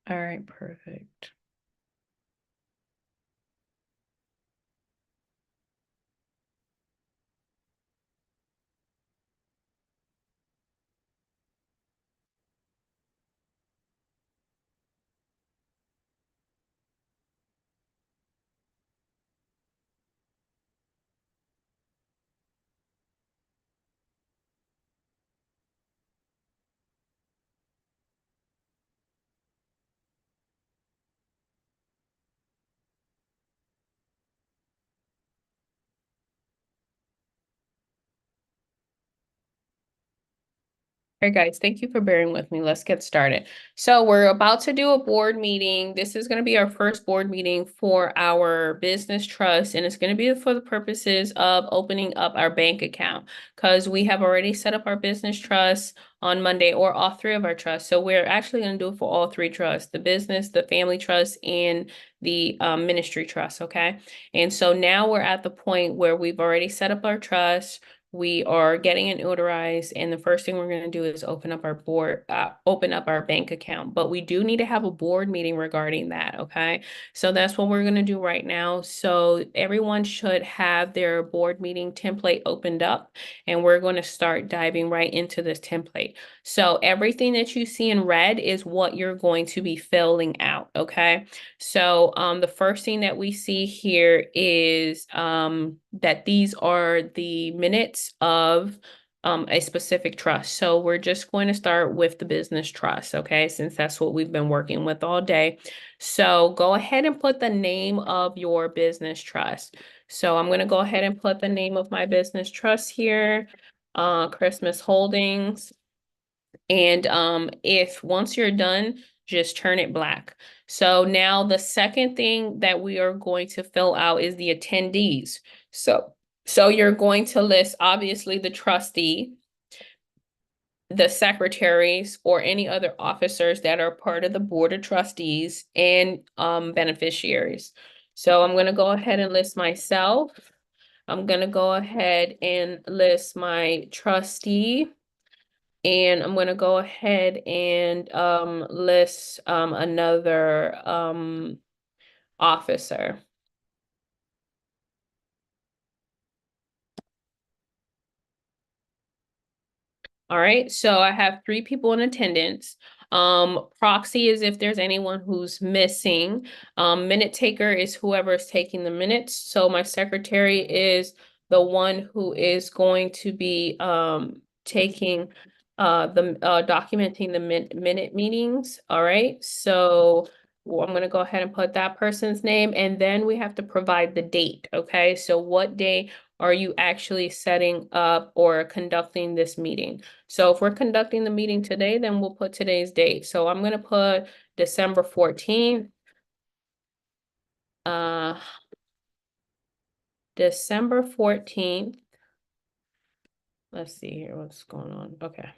All right, perfect. All right, guys, thank you for bearing with me. Let's get started. So we're about to do a board meeting. This is going to be our first board meeting for our business trust, and it's going to be for the purposes of opening up our bank account because we have already set up our business trust on Monday, or all three of our trusts. So we're actually going to do it for all three trusts, the business, the family trust, and the ministry trust, okay? And so now we're at the point where we've already set up our trust. We are getting it notarized, and the first thing we're going to do is open up our bank account. But we do need to have a board meeting regarding that, okay? So that's what we're going to do right now. So everyone should have their board meeting template opened up, and we're going to start diving right into this template. So everything that you see in red is what you're going to be filling out, okay? So the first thing that we see here is that these are the minutes of a specific trust. So we're just going to start with the business trust, okay, since that's what we've been working with all day. So go ahead and put the name of your business trust. So I'm going to go ahead and put the name of my business trust here, Christmas Holdings. And if once you're done, just turn it black. So now the second thing that we are going to fill out is the attendees. So you're going to list obviously the trustee, the secretaries, or any other officers that are part of the board of trustees, and beneficiaries. So I'm going to go ahead and list myself. I'm going to go ahead and list my trustee. And I'm going to go ahead and list another officer. All right, so I have three people in attendance. Proxy is if there's anyone who's missing. Minute taker is whoever is taking the minutes. So my secretary is the one who is going to be taking the documenting the minute meetings. All right, so I'm going to go ahead and put that person's name, and then we have to provide the date. Okay, so what day are you actually setting up or conducting this meeting? So if we're conducting the meeting today, then we'll put today's date. So I'm going to put December 14th. Uh, December 14th. Let's see here what's going on. Okay.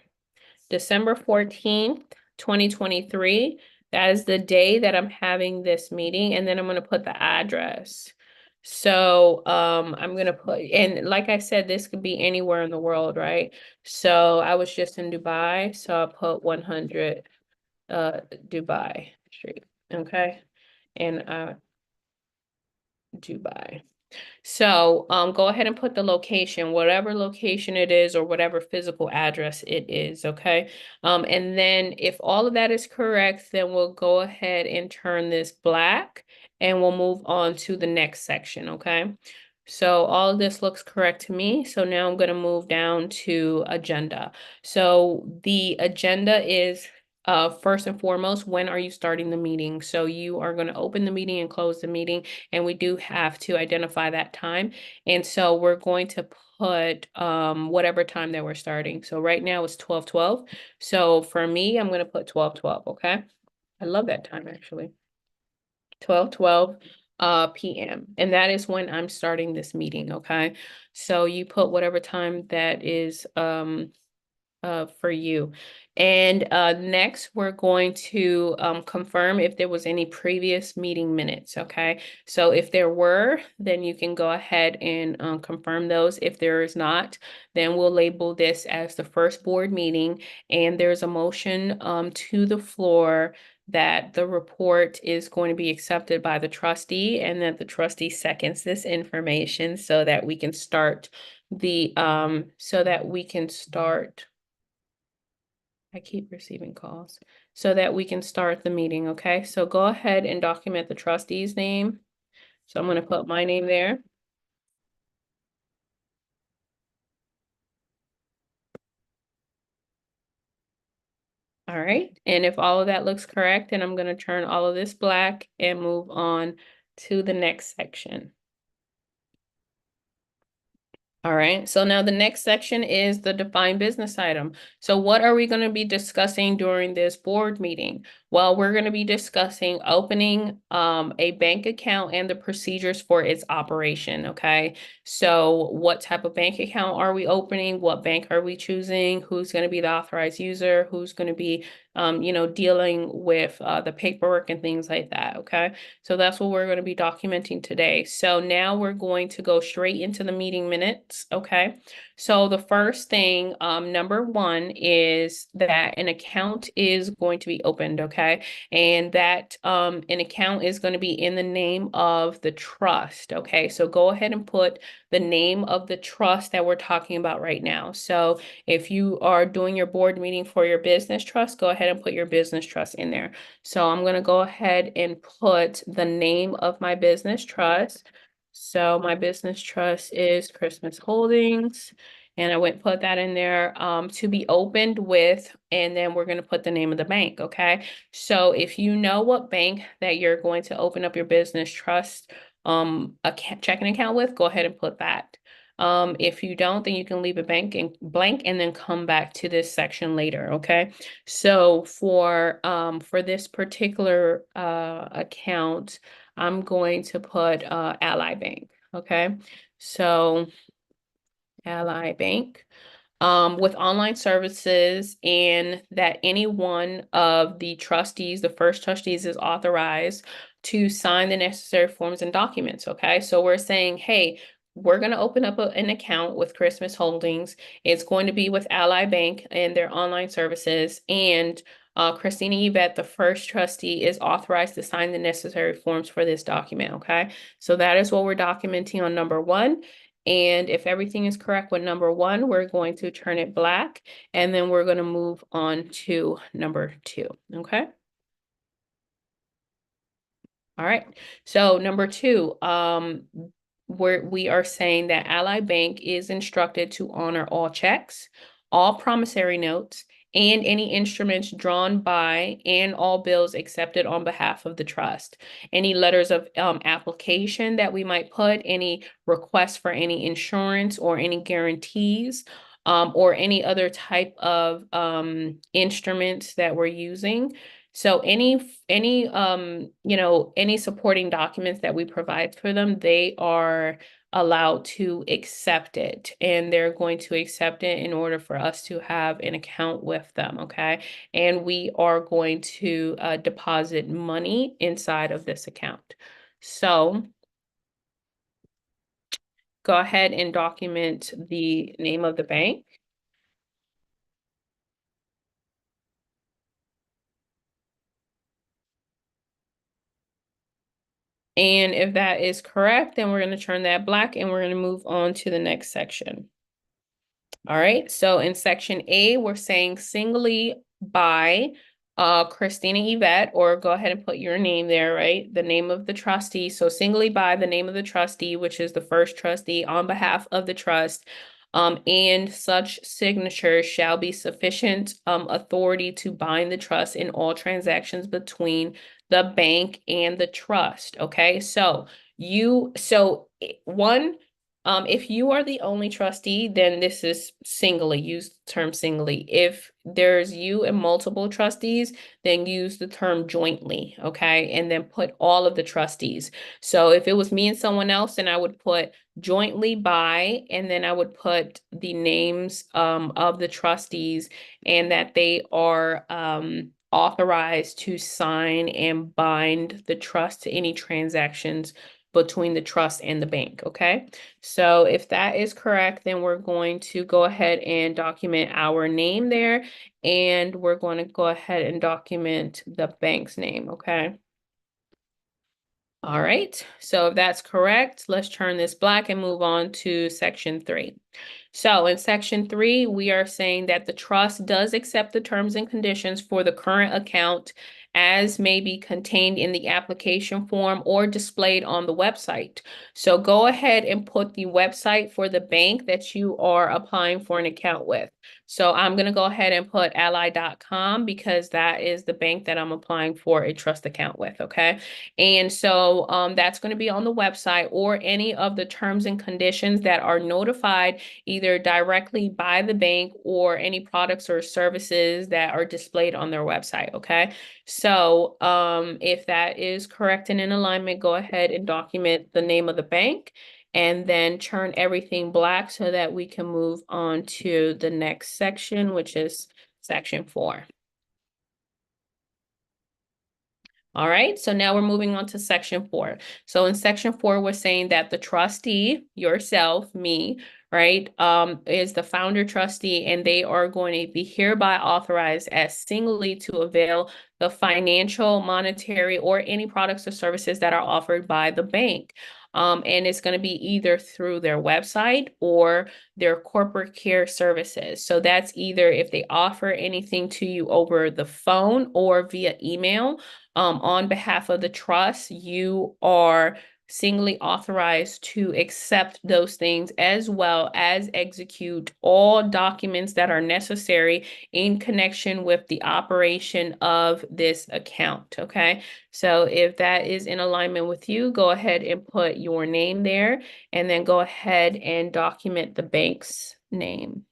December 14th, 2023. That is the day that I'm having this meeting, and then I'm going to put the address. So I'm going to put, and like I said, this could be anywhere in the world, right? So I was just in Dubai, so I'll put 100 Dubai Street, okay? And Dubai. So go ahead and put the location, whatever location it is or whatever physical address it is, okay? And then if all of that is correct, then we'll go ahead and turn this black and we'll move on to the next section, okay? So all of this looks correct to me. So now I'm going to move down to agenda. So the agenda is first and foremost, when are you starting the meeting? So you are going to open the meeting and close the meeting, and we do have to identify that time. And so we're going to put whatever time that we're starting. So right now it's 12:12. So for me, I'm going to put 12:12, okay? I love that time actually. 12:12 p.m. And that is when I'm starting this meeting, okay? So you put whatever time that is for you. And next, we're going to confirm if there was any previous meeting minutes, okay? So if there were, then you can go ahead and confirm those. If there is not, then we'll label this as the first board meeting, and there's a motion to the floor that the report is going to be accepted by the trustee and that the trustee seconds this information so that we can start I keep receiving calls, so that we can start the meeting, okay? So go ahead and document the trustee's name. So I'm going to put my name there. All right, and if all of that looks correct, then I'm going to turn all of this black and move on to the next section. All right, so now the next section is the defined business item. So what are we going to be discussing during this board meeting? Well, we're going to be discussing opening a bank account and the procedures for its operation, okay? So what type of bank account are we opening? What bank are we choosing? Who's going to be the authorized user? Who's going to be, dealing with the paperwork and things like that, okay? So that's what we're going to be documenting today. So now we're going to go straight into the meeting minutes, okay? So the first thing, number one, is that an account is going to be opened, okay? And that an account is going to be in the name of the trust, okay? So go ahead and put the name of the trust that we're talking about right now. So if you are doing your board meeting for your business trust, go ahead and put your business trust in there. So I'm going to go ahead and put the name of my business trust. So my business trust is Christmas Holdings. And I went put that in there to be opened with, and then we're going to put the name of the bank, okay? So if you know what bank that you're going to open up your business trust checking account with, go ahead and put that. If you don't, then you can leave a blank and then come back to this section later, okay? So for this particular account, I'm going to put Ally Bank, okay? So Ally Bank. With online services, and that any one of the trustees, the first trustees, is authorized to sign the necessary forms and documents, okay? So we're saying, hey, we're going to open up an account with Christmas Holdings. It's going to be with Ally Bank and their online services, and Christina Yvette, the first trustee, is authorized to sign the necessary forms for this document, okay? So that is what we're documenting on number one. And if everything is correct with number one, we're going to turn it black, and then we're going to move on to number two, okay? All right, so number two, we are saying that Ally Bank is instructed to honor all checks, all promissory notes, and any instruments drawn by and all bills accepted on behalf of the trust. Any letters of application that we might put, any requests for any insurance or any guarantees, or any other type of instruments that we're using. So any supporting documents that we provide for them, they are allowed to accept it, and they're going to accept it in order for us to have an account with them, okay? And we are going to deposit money inside of this account. So go ahead and document the name of the bank. And if that is correct, then we're going to turn that black and we're going to move on to the next section. All right, so in section A, we're saying singly by Christina Yvette, or go ahead and put your name there, right? The name of the trustee. So singly by the name of the trustee, which is the first trustee on behalf of the trust, and such signatures shall be sufficient authority to bind the trust in all transactions between the bank and the trust. Okay, so one, if you are the only trustee, then this is singly, use the term singly. If there's you and multiple trustees, then use the term jointly, okay? And then put all of the trustees. So if it was me and someone else, then I would put jointly by, and then I would put the names of the trustees and that they are authorized to sign and bind the trust to any transactions between the trust and the bank, okay? So if that is correct, then we're going to go ahead and document our name there, and we're going to go ahead and document the bank's name, okay? All right, so if that's correct, let's turn this black and move on to section 3. So in section 3, we are saying that the trust does accept the terms and conditions for the current account as may be contained in the application form or displayed on the website. So go ahead and put the website for the bank that you are applying for an account with. So I'm going to go ahead and put ally.com because that is the bank that I'm applying for a trust account with, okay? And so that's going to be on the website or any of the terms and conditions that are notified either directly by the bank or any products or services that are displayed on their website, okay? So if that is correct and in alignment, go ahead and document the name of the bank and then turn everything black so that we can move on to the next section, which is section 4. All right, so now we're moving on to section 4. So in section 4, we're saying that the trustee, yourself, me, right, is the founder trustee, and they are going to be hereby authorized as singly to avail the financial, monetary, or any products or services that are offered by the bank. And it's going to be either through their website or their corporate care services. So that's either if they offer anything to you over the phone or via email. On behalf of the trust, you are singly authorized to accept those things as well as execute all documents that are necessary in connection with the operation of this account, okay? So if that is in alignment with you, go ahead and put your name there and then go ahead and document the bank's name.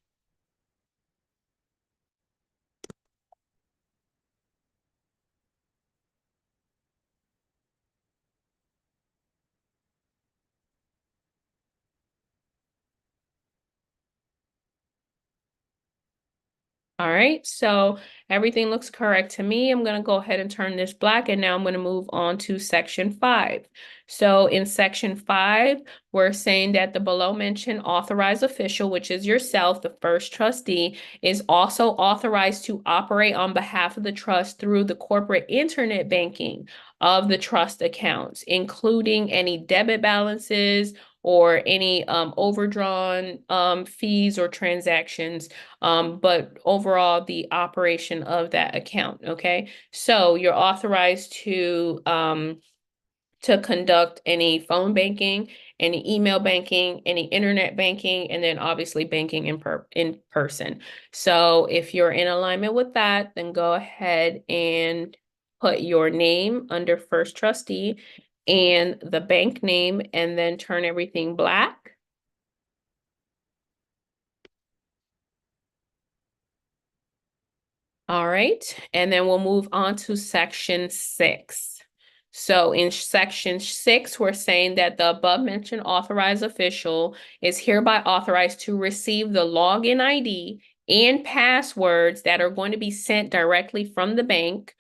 All right, so everything looks correct to me. I'm going to go ahead and turn this black, and now I'm going to move on to section 5. So in section 5, we're saying that the below mentioned authorized official, which is yourself, the first trustee, is also authorized to operate on behalf of the trust through the corporate internet banking of the trust accounts, including any debit balances or any overdrawn fees or transactions, but overall the operation of that account, okay? So you're authorized to conduct any phone banking, any email banking, any internet banking, and then obviously banking in person. So if you're in alignment with that, then go ahead and put your name under first trustee and the bank name, and then turn everything black. All right, and then we'll move on to section 6. So in section 6, we're saying that the above mentioned authorized official is hereby authorized to receive the login ID and passwords that are going to be sent directly from the bank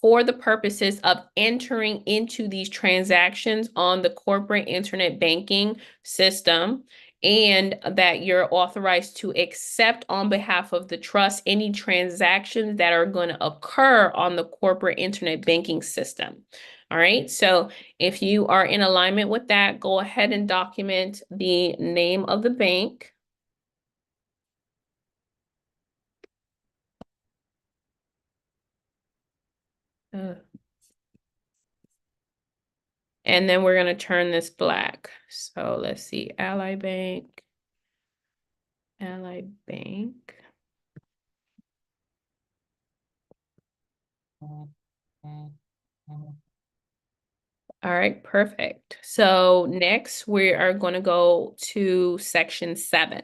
for the purposes of entering into these transactions on the corporate internet banking system, and that you're authorized to accept on behalf of the trust any transactions that are going to occur on the corporate internet banking system. All right, so if you are in alignment with that, go ahead and document the name of the bank. And then we're going to turn this black. So let's see, Ally Bank. Ally Bank. All right, perfect. So next we are going to go to section 7.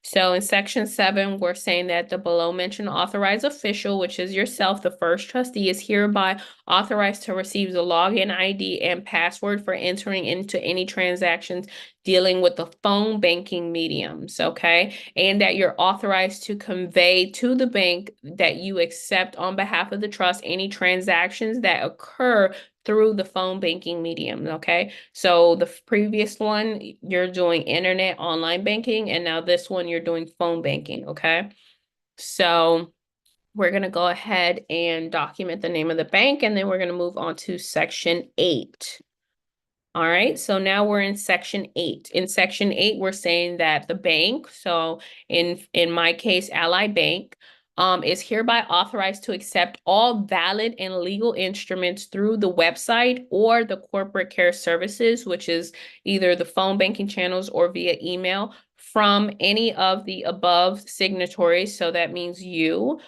So in section 7, we're saying that the below mentioned authorized official, which is yourself, the first trustee, is hereby authorized to receive the login ID and password for entering into any transactions dealing with the phone banking mediums, okay? And that you're authorized to convey to the bank that you accept on behalf of the trust any transactions that occur through the phone banking medium, okay? So the previous one, you're doing internet online banking, and now this one, you're doing phone banking, okay? So we're going to go ahead and document the name of the bank, and then we're going to move on to section 8. All right, so now we're in section 8. In section 8, we're saying that the bank, so in my case, Ally Bank, is hereby authorized to accept all valid and legal instruments through the website or the corporate care services, which is either the phone banking channels or via email from any of the above signatories. So that means you,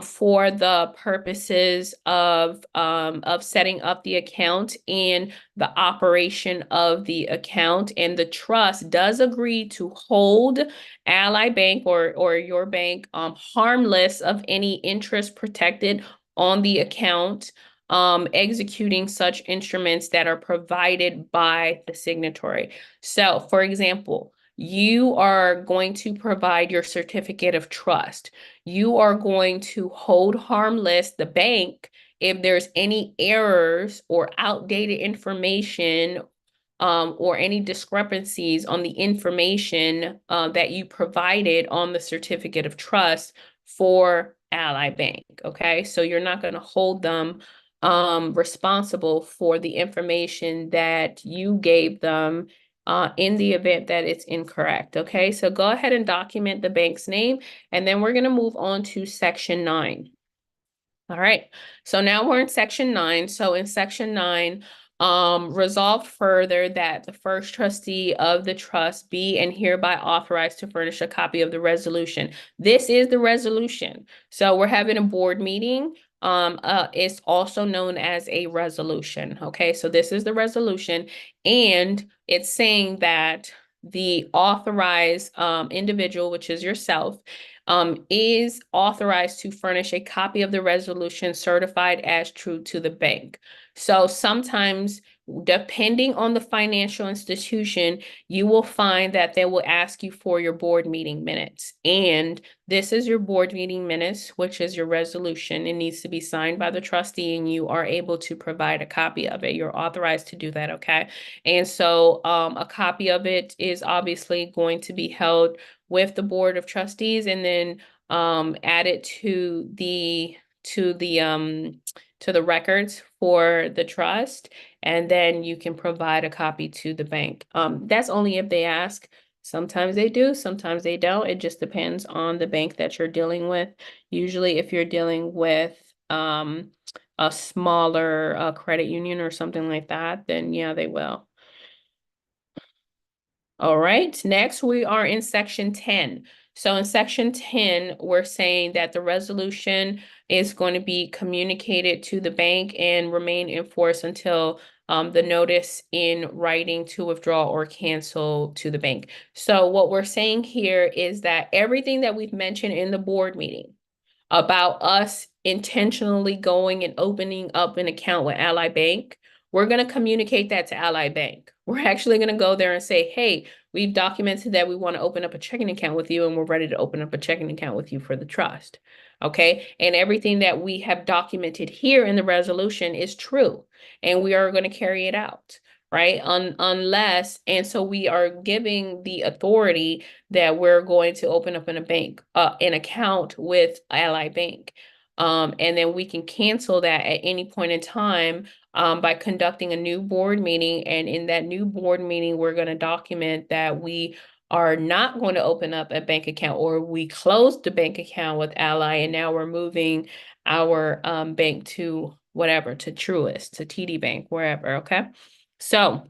for the purposes of setting up the account and the operation of the account. And the trust does agree to hold Ally Bank or your bank harmless of any interest protected on the account, executing such instruments that are provided by the signatory. So, for example, you are going to provide your certificate of trust. You are going to hold harmless the bank if there's any errors or outdated information, or any discrepancies on the information that you provided on the certificate of trust for Ally Bank, okay? So you're not going to hold them responsible for the information that you gave them in the event that it's incorrect, okay? So go ahead and document the bank's name, and then we're going to move on to section 9. All right, so now we're in section 9. So in section 9, resolved further that the first trustee of the trust be and hereby authorized to furnish a copy of the resolution. This is the resolution. So we're having a board meeting. It's also known as a resolution. Okay, so this is the resolution, and it's saying that the authorized individual, which is yourself, is authorized to furnish a copy of the resolution certified as true to the bank. So sometimes, depending on the financial institution, you will find that they will ask you for your board meeting minutes. And this is your board meeting minutes, which is your resolution. It needs to be signed by the trustee, and you are able to provide a copy of it. You're authorized to do that, okay? And so a copy of it is obviously going to be held with the board of trustees, and then added to the records for the trust, and then you can provide a copy to the bank. That's only if they ask. Sometimes they do, sometimes they don't. It just depends on the bank that you're dealing with. Usually if you're dealing with a smaller credit union or something like that, then yeah, they will. All right, next we are in section 10. So in section 10, we're saying that the resolution is going to be communicated to the bank and remain in force until the notice in writing to withdraw or cancel to the bank. So what we're saying here is that everything that we've mentioned in the board meeting about us intentionally going and opening up an account with Ally Bank, we're going to communicate that to Ally Bank. We're actually going to go there and say, hey, we've documented that we want to open up a checking account with you, and we're ready to open up a checking account with you for the trust. Okay. And everything that we have documented here in the resolution is true, and we are going to carry it out. Right. Unless, and so we are giving the authority that we're going to open up in a bank, an account with Ally Bank. And then we can cancel that at any point in time by conducting a new board meeting. And in that new board meeting, we're going to document that we are not going to open up a bank account, or we closed the bank account with Ally, and now we're moving our bank to whatever, to Truist, to TD Bank, wherever, okay? So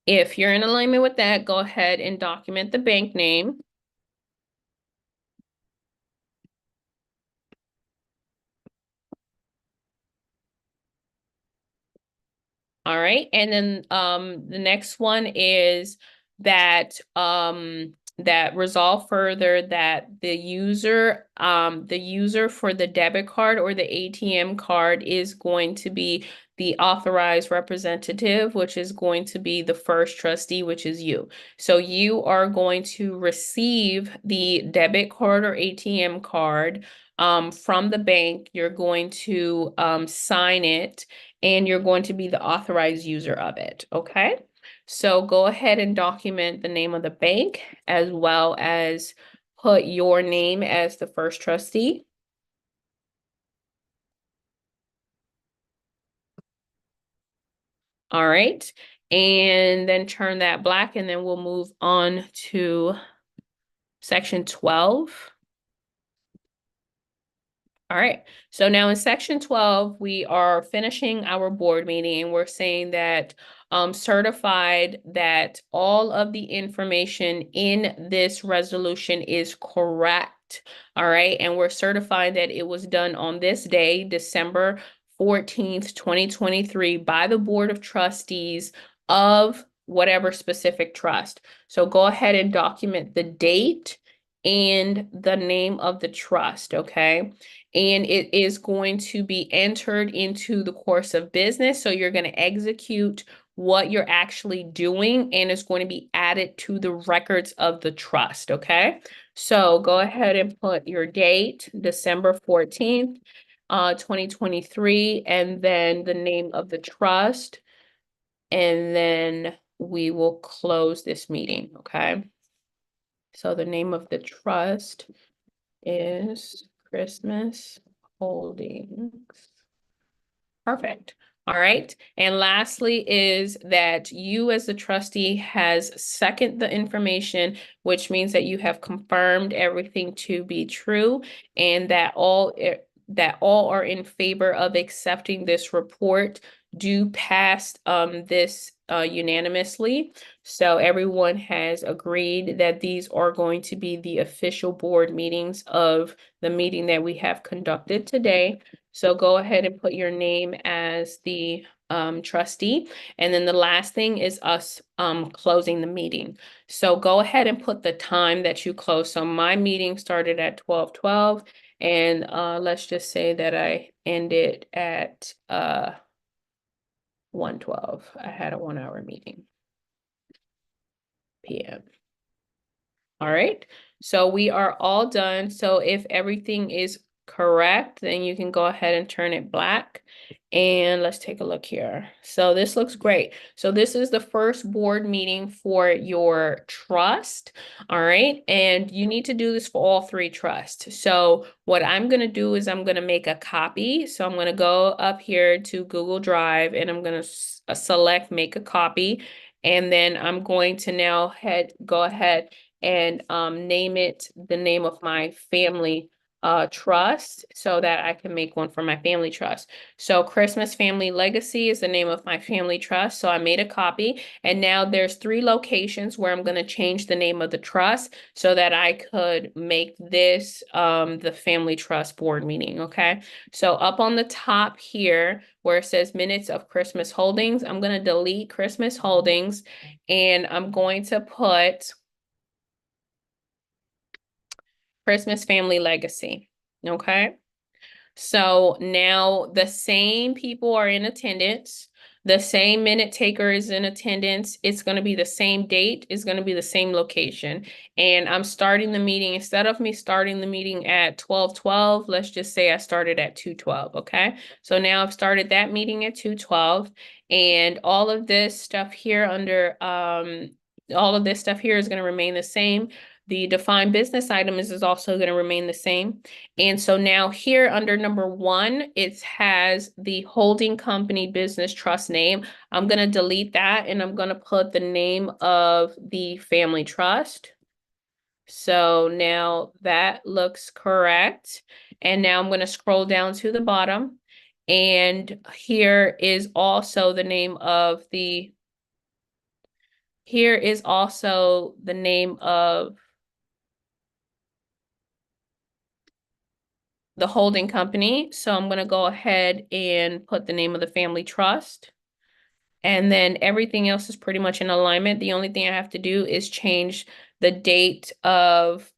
if you're in alignment with that, go ahead and document the bank name. All right, and then the next one is that that resolve further that the user for the debit card or the ATM card is going to be the authorized representative, which is going to be the first trustee, which is you. So you are going to receive the debit card or ATM card from the bank. You're going to sign it, and you're going to be the authorized user of it, okay? So go ahead and document the name of the bank as well as put your name as the first trustee. All right. And then turn that black, and then we'll move on to section 12. All right. So now in section 12, we are finishing our board meeting, and we're saying that certified that all of the information in this resolution is correct. All right. And we're certifying that it was done on this day, December 14th, 2023, by the Board of Trustees of whatever specific trust. So go ahead and document the date and the name of the trust, okay? And it is going to be entered into the course of business. So you're going to execute what you're actually doing, and it's going to be added to the records of the trust, okay? So go ahead and put your date, December 14th, 2023, and then the name of the trust, and then we will close this meeting, okay? So the name of the trust is Christmas Holdings. Perfect. All right. And lastly is that you as the trustee has seconded the information, which means that you have confirmed everything to be true, and that all are in favor of accepting this report do pass this unanimously. So everyone has agreed that these are going to be the official board meetings of the meeting that we have conducted today. So go ahead and put your name as the trustee. And then the last thing is us closing the meeting. So go ahead and put the time that you close. So my meeting started at 12:12, and let's just say that I ended at 1:12. I had a 1-hour meeting p.m. All right, so we are all done. So if everything is correct, then you can go ahead and turn it black. And let's take a look here. So this looks great. So this is the first board meeting for your trust. All right, and you need to do this for all three trusts. So what I'm going to do is I'm going to make a copy. So I'm going to go up here to Google Drive, and I'm going to select make a copy. And then I'm going to now go ahead and name it the name of my family trust, so that I can make one for my family trust. So Christmas Family Legacy is the name of my family trust. So I made a copy, and now there's 3 locations where I'm going to change the name of the trust so that I could make this the family trust board meeting. Okay. So up on the top here where it says minutes of Christmas Holdings, I'm going to delete Christmas Holdings, and I'm going to put Christmas Family Legacy, okay? So now the same people are in attendance. The same minute taker is in attendance. It's going to be the same date. It's going to be the same location. And I'm starting the meeting. Instead of me starting the meeting at 12:12, let's just say I started at 2:12, okay? So now I've started that meeting at 2:12. And all of this stuff here all of this stuff here is going to remain the same. The defined business items is also going to remain the same. And so now here under number 1, it has the holding company business trust name. I'm going to delete that, and I'm going to put the name of the family trust. So now that looks correct. And now I'm going to scroll down to the bottom. And here is also the name of the the holding company. So I'm going to go ahead and put the name of the family trust. And then everything else is pretty much in alignment. The only thing I have to do is change the date of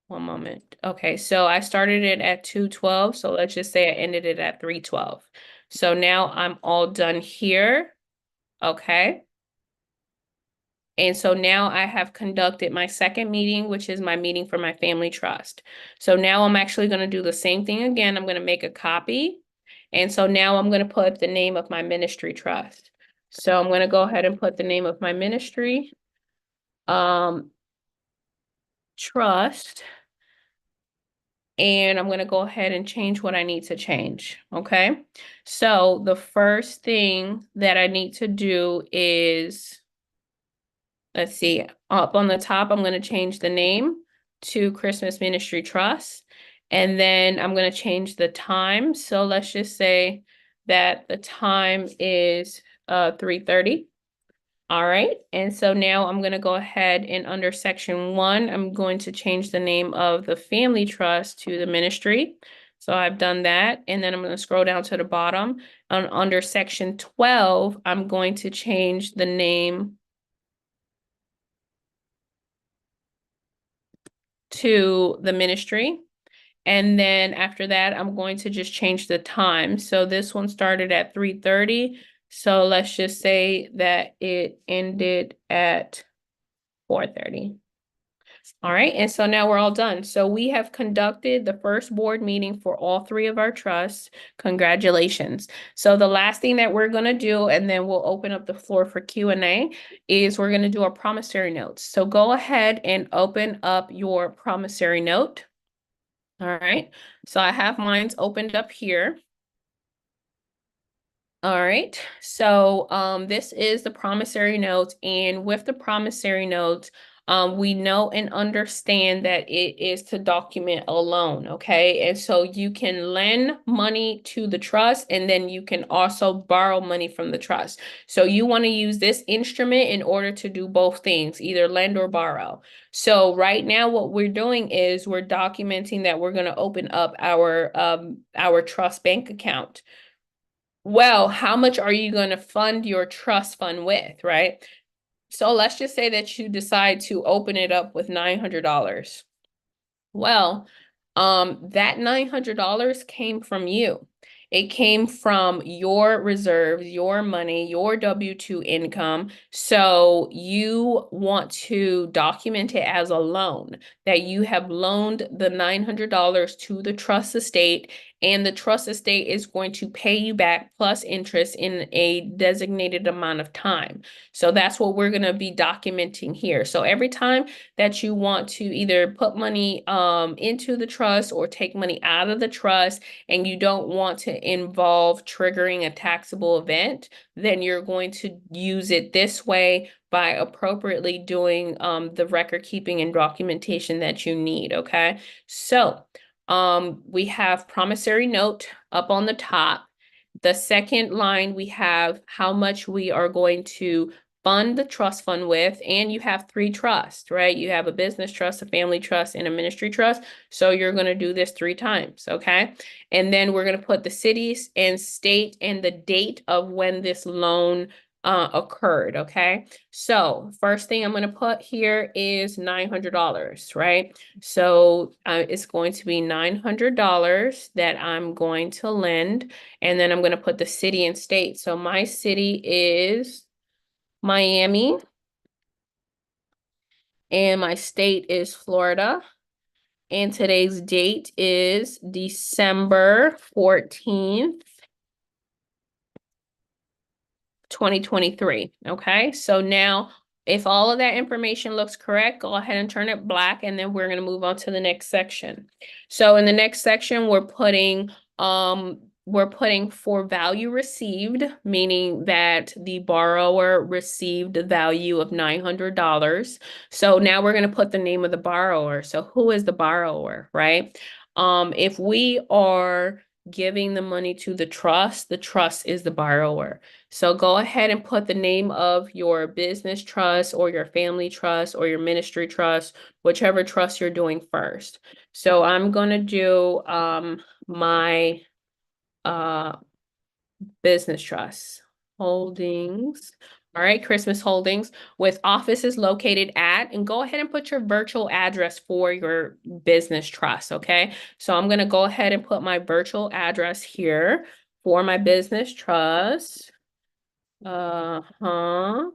One moment. Okay, so I started it at 2:12, so let's just say I ended it at 3:12. So now I'm all done here. Okay. And so now I have conducted my second meeting, which is my meeting for my family trust. So now I'm actually going to do the same thing again. I'm going to make a copy. And so now I'm going to put the name of my ministry trust. So I'm going to go ahead and put the name of my ministry um, trust. And I'm going to go ahead and change what I need to change. Okay. So the first thing that I need to do is, let's see, up on the top, I'm going to change the name to Christmas Ministry Trust. And then I'm going to change the time. So let's just say that the time is 3:30. All right. And so now I'm going to go ahead and under section 1, I'm going to change the name of the family trust to the ministry. So I've done that. And then I'm going to scroll down to the bottom. Under section 12, I'm going to change the name to the ministry. And then after that, I'm going to just change the time. So this one started at 3:30. So let's just say that it ended at 4:30. All right, and so now we're all done. So we have conducted the first board meeting for all 3 of our trusts. Congratulations. So the last thing that we're gonna do, and then we'll open up the floor for Q&A, is we're gonna do our promissory notes. So go ahead and open up your promissory note. All right, so I have mine opened up here. All right, so this is the promissory note, and with the promissory note, we know and understand that it is to document a loan, okay? And so you can lend money to the trust, and then you can also borrow money from the trust. So you want to use this instrument in order to do both things, either lend or borrow. So right now, what we're doing is we're documenting that we're going to open up our trust bank account. Well, how much are you going to fund your trust fund with, right? So let's just say that you decide to open it up with $900. Well, that $900 came from you. It came from your reserves, your money, your W-2 income. So you want to document it as a loan, that you have loaned the $900 to the trust estate, and the trust estate is going to pay you back plus interest in a designated amount of time. So that's what we're going to be documenting here. So every time that you want to either put money into the trust or take money out of the trust, and you don't want to involve triggering a taxable event, then you're going to use it this way by appropriately doing the record keeping and documentation that you need, okay? So we have promissory note up on the top. The second line, we have how much we are going to fund the trust fund with, and you have 3 trusts, right? You have a business trust, a family trust, and a ministry trust. So you're going to do this 3 times, okay? And then we're going to put the cities and state and the date of when this loan occurred, okay? So first thing I'm going to put here is $900, right? So it's going to be $900 that I'm going to lend, and then I'm going to put the city and state. So my city is Miami, and my state is Florida. And today's date is December 14th, 2023. Okay, so now if all of that information looks correct, go ahead and turn it black, and then we're going to move on to the next section. So in the next section, we're putting for value received, meaning that the borrower received the value of $900. So now we're going to put the name of the borrower. So who is the borrower, right? If we are giving the money to the trust is the borrower. So go ahead and put the name of your business trust or your family trust or your ministry trust, whichever trust you're doing first. So I'm going to do my business trust holdings All right, Christmas Holdings with offices located at, and go ahead and put your virtual address for your business trust, okay? So I'm going to go ahead and put my virtual address here for my business trust. Uh-huh.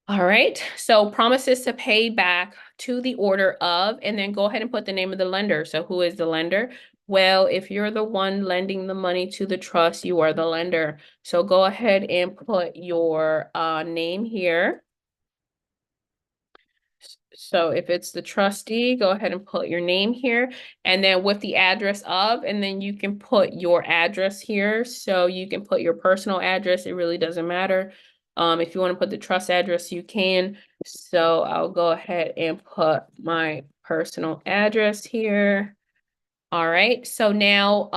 All right, so promises to pay back to the order of, and then go ahead and put the name of the lender. So who is the lender? Well, if you're the one lending the money to the trust, you are the lender. So go ahead and put your name here. So if it's the trustee, go ahead and put your name here, and then with the address of, and then you can put your address here. So you can put your personal address. It really doesn't matter. If you want to put the trust address, you can. So I'll go ahead and put my personal address here. All right, so now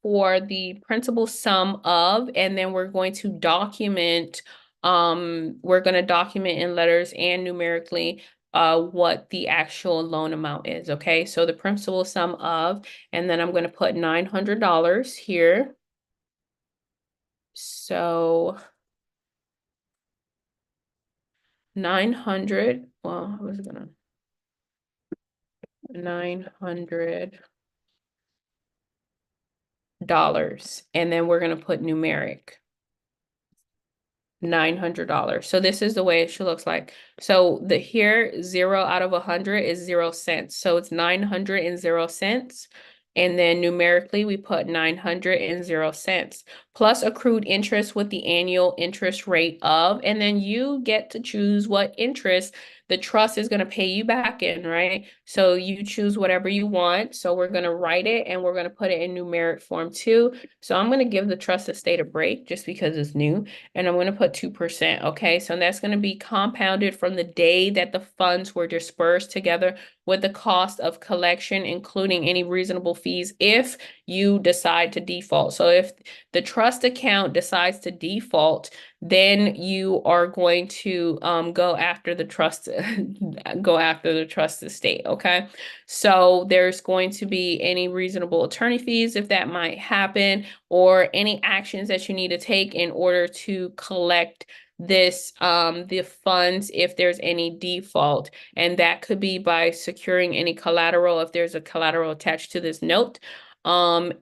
for the principal sum of, and then we're going to document, in letters and numerically what the actual loan amount is, okay? So the principal sum of, and then I'm going to put $900 here. So 900, well, I was gonna, 900, and then we're going to put numeric. $900. So this is the way it should looks like. So the here 0 out of 100 is 0 cents. So it's 900 cents. And then numerically we put 900 cents plus accrued interest with the annual interest rate of, and then you get to choose what interest the trust is going to pay you back in, right? So you choose whatever you want. So we're going to write it and we're going to put it in numeric form too. So I'm going to give the trust estate a break just because it's new, and I'm going to put 2%, okay? So that's going to be compounded from the day that the funds were dispersed together with the cost of collection, including any reasonable fees if you decide to default. So if the trust account decides to default, then you are going to go after the trust estate, okay? So there's going to be any reasonable attorney fees if that might happen, or any actions that you need to take in order to collect this the funds if there's any default, and that could be by securing any collateral if there's a collateral attached to this note. And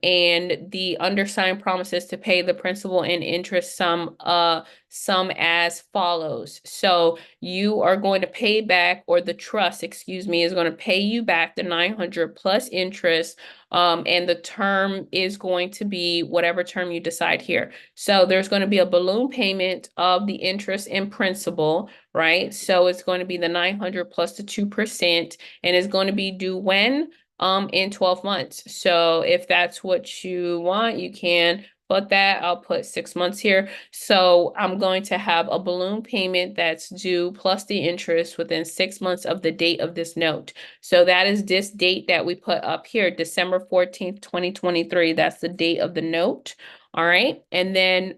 the undersigned promises to pay the principal and interest sum as follows. So you are going to pay back, or the trust, excuse me, is going to pay you back the 900 plus interest, and the term is going to be whatever term you decide here. So there's going to be a balloon payment of the interest and principal, right? So it's going to be the 900 plus the 2%, and it's going to be due when? In 12 months. So if that's what you want, you can put that. I'll put 6 months here. So I'm going to have a balloon payment that's due plus the interest within 6 months of the date of this note. So that is this date that we put up here, December 14th, 2023. That's the date of the note. All right. And then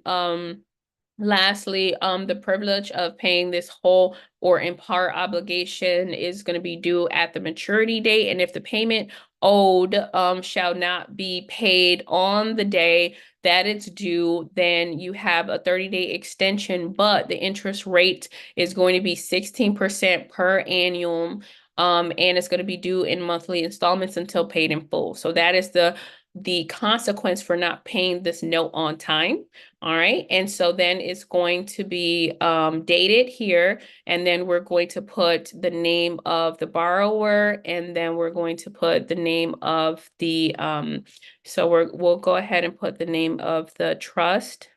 lastly, the privilege of paying this whole or in part obligation is going to be due at the maturity date. And if the payment owed shall not be paid on the day that it's due, then you have a 30-day extension, but the interest rate is going to be 16% per annum. And it's going to be due in monthly installments until paid in full. So that is the consequence for not paying this note on time. All right. And so then it's going to be dated here. And then we're going to put the name of the borrower. And then we're going to put the name of the, so we'll go ahead and put the name of the trust.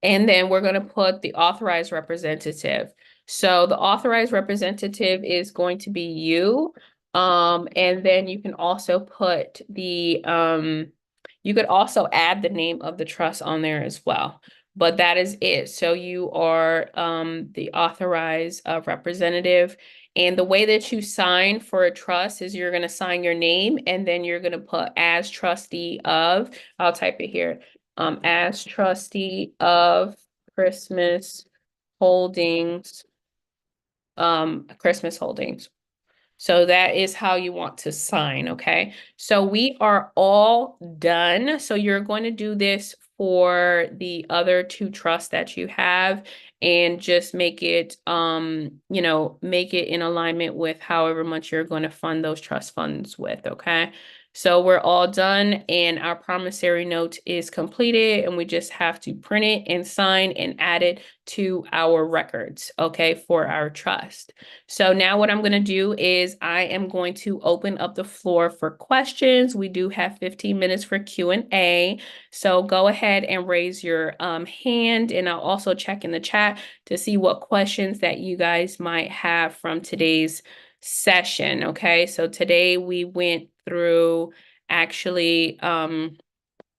And then we're going to put the authorized representative. So the authorized representative is going to be you. And then you can also put you could also add the name of the trust on there as well. But that is it. So you are the authorized representative. And the way that you sign for a trust is you're going to sign your name, and then you're going to put as trustee of, I'll type it here, as trustee of Christmas Holdings, Christmas Holdings. So that is how you want to sign, okay? So we are all done. So you're going to do this for the other two trusts that you have and just make it make it in alignment with however much you're going to fund those trust funds with, okay? So we're all done and our promissory note is completed and we just have to print it and sign and add it to our records, okay, for our trust. So now what I'm going to do is I am going to open up the floor for questions. We do have 15 minutes for Q&A. So go ahead and raise your hand and I'll also check in the chat to see what questions that you guys might have from today's session. Okay, so today we went through actually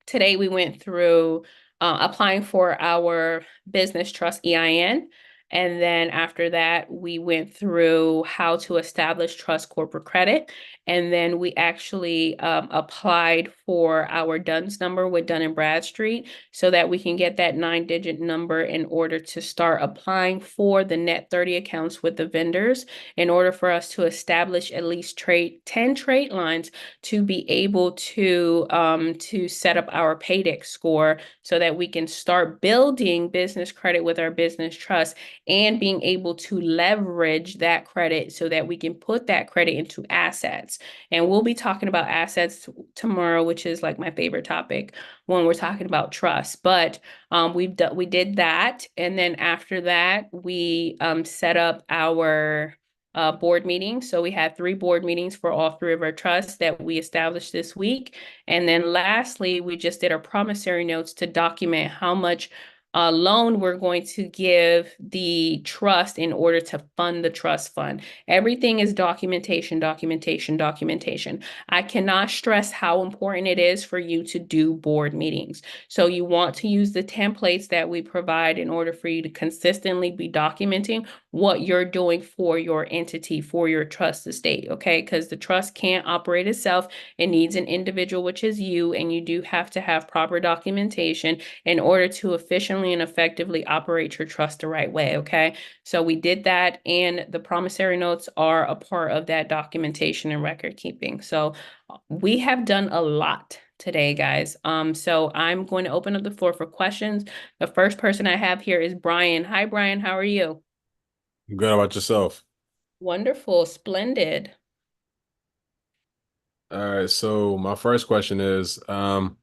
today we went through applying for our business trust EIN. And then after that, we went through how to establish trust corporate credit. And then we actually applied for our DUNS number with Dun & Bradstreet so that we can get that 9-digit number in order to start applying for the net 30 accounts with the vendors in order for us to establish at least 10 trade lines to be able to set up our paydex score so that we can start building business credit with our business trust and being able to leverage that credit so that we can put that credit into assets. And we'll be talking about assets tomorrow, which is like my favorite topic when we're talking about trust. But we did that, and then after that, we set up our board meetings. So we had 3 board meetings for all 3 of our trusts that we established this week. And then lastly, we just did our promissory notes to document how much loan we're going to give the trust in order to fund the trust fund. Everything is documentation, documentation, documentation. I cannot stress how important it is for you to do board meetings. So you want to use the templates that we provide in order for you to consistently be documenting what you're doing for your entity, for your trust estate, okay? Because the trust can't operate itself. It needs an individual, which is you, and you do have to have proper documentation in order to efficiently and effectively operate your trust the right way, okay? So we did that, and the promissory notes are a part of that documentation and record keeping. So we have done a lot today, guys. So I'm going to open up the floor for questions. The first person I have here is Brian. Hi, Brian. How are you? Good about yourself. Wonderful, splendid. All right, so my first question is, do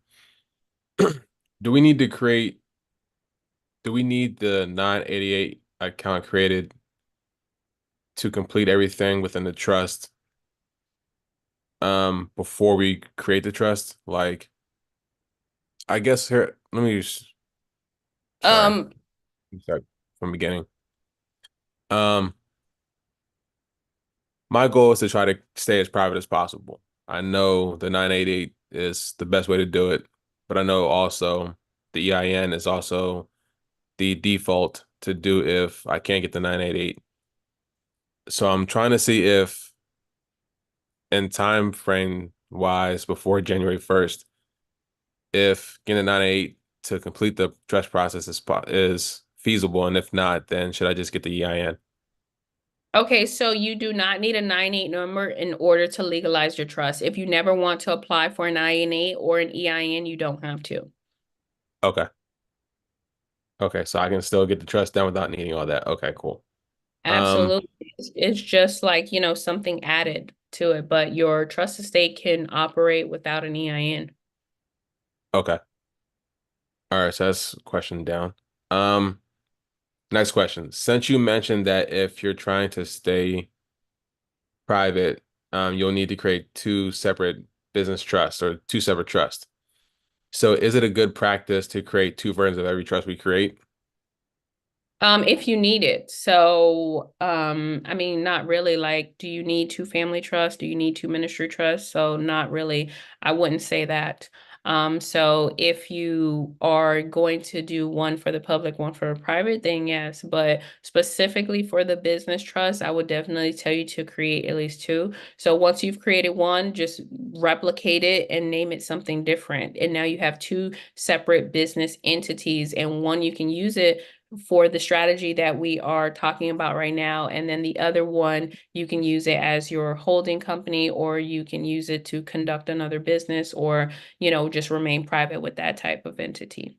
we need to create, do we need the 988 account created to complete everything within the trust before we create the trust? Like, I guess here, let me just, sorry, Um, start from the beginning. Um, my goal is to try to stay as private as possible. I know the 988 is the best way to do it, but I know also the EIN is also the default to do if I can't get the 988. So I'm trying to see if in time frame wise before January 1st, if getting a 988 to complete the trust process is feasible. And if not, then should I just get the EIN? okay, so you do not need a 9-8 number in order to legalize your trust. If you never want to apply for an INA or an EIN, you don't have to. Okay. Okay. So I can still get the trust done without needing all that. Okay, cool. Um, Absolutely. It's just like, something added to it, but your trust estate can operate without an EIN. okay. All right, so that's question down. Um, Next question. Since you mentioned that if you're trying to stay private, you'll need to create 2 separate business trusts or 2 separate trusts. So is it a good practice to create 2 versions of every trust we create? If you need it. So, I mean, not really. Like, do you need 2 family trusts? Do you need 2 ministry trusts? So not really. I wouldn't say that. So if you are going to do one for the public, one for the private, then yes. But specifically for the business trust, I would definitely tell you to create at least two. So once you've created one, just replicate it and name it something different. And now you have two separate business entities, and one you can use it for the strategy that we are talking about right now. And then the other one, you can use it as your holding company, or you can use it to conduct another business, or, just remain private with that type of entity.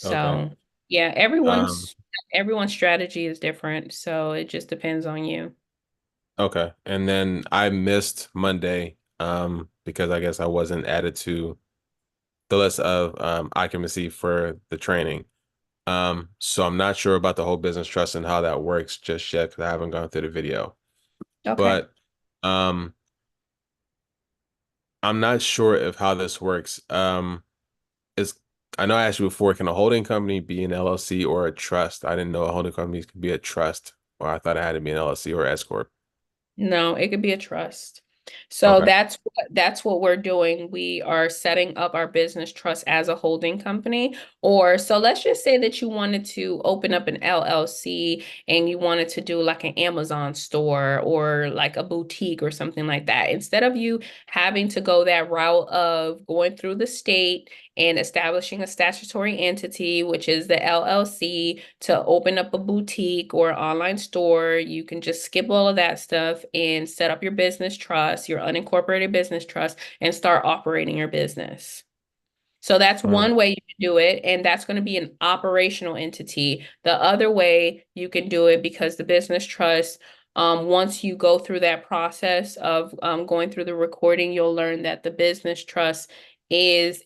Okay. So yeah, Um, everyone's strategy is different. So it just depends on you. okay. And then I missed Monday because I guess I wasn't added to the list of occupancy for the training. So I'm not sure about the whole business trust and how that works just yet because I haven't gone through the video. Okay. But um I'm not sure if how this works. Is I know I asked you before, can a holding company be an LLC or a trust? I didn't know a holding company could be a trust, or I thought it had to be an LLC or S corp. No, it could be a trust. So Okay. that's what we're doing. We are setting up our business trust as a holding company. Or so let's just say that you wanted to open up an LLC and you wanted to do like an Amazon store or like a boutique or something like that. Instead of you having to go that route of going through the state and establishing a statutory entity, which is the LLC, to open up a boutique or online store, you can just skip all of that stuff and set up your business trust, your unincorporated business trust, and start operating your business. So that's Mm, one way you can do it, and that's going to be an operational entity. The other way you can do it, because the business trust, once you go through that process of going through the recording, you'll learn that the business trust is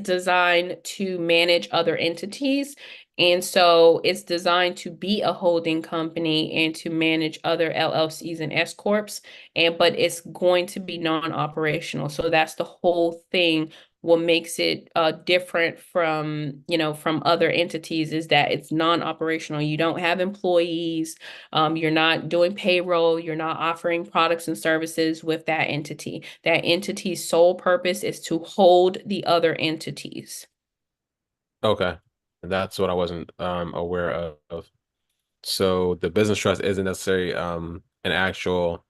designed to manage other entities. And so it's designed to be a holding company and to manage other LLCs and S corps, but it's going to be non-operational. So that's the whole thing. What makes it different from other entities is that it's non-operational. You don't have employees, you're not doing payroll, you're not offering products and services with that entity. That entity's sole purpose is to hold the other entities. okay. That's what I wasn't aware of. So the business trust isn't necessarily an actual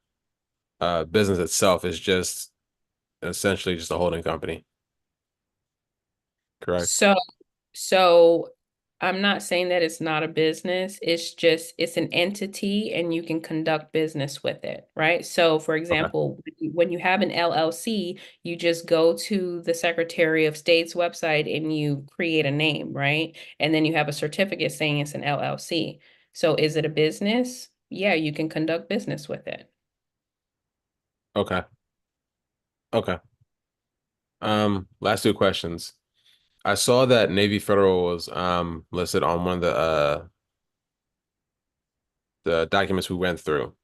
business itself. It's just essentially just a holding company, correct? So So I'm not saying that it's not a business. It's just it's an entity and you can conduct business with it, right? So for Okay. example, when you have an LLC, you just go to the Secretary of State's website and you create a name, right? And then you have a certificate saying it's an LLC. So is it a business? Yeah, you can conduct business with it. Okay. Okay. Last two questions. I saw that Navy Federal was listed on one of the documents we went through.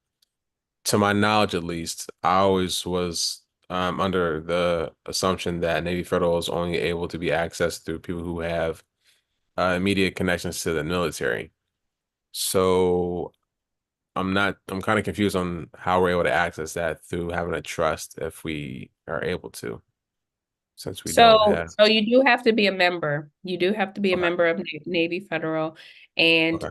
To my knowledge, at least, I always was under the assumption that Navy Federal is only able to be accessed through people who have immediate connections to the military. So I'm kind of confused on how we're able to access that through having a trust if we are able to, since we don't So, have. so you do have to be a member. You do have to be a Okay. member of Navy Federal, and Okay.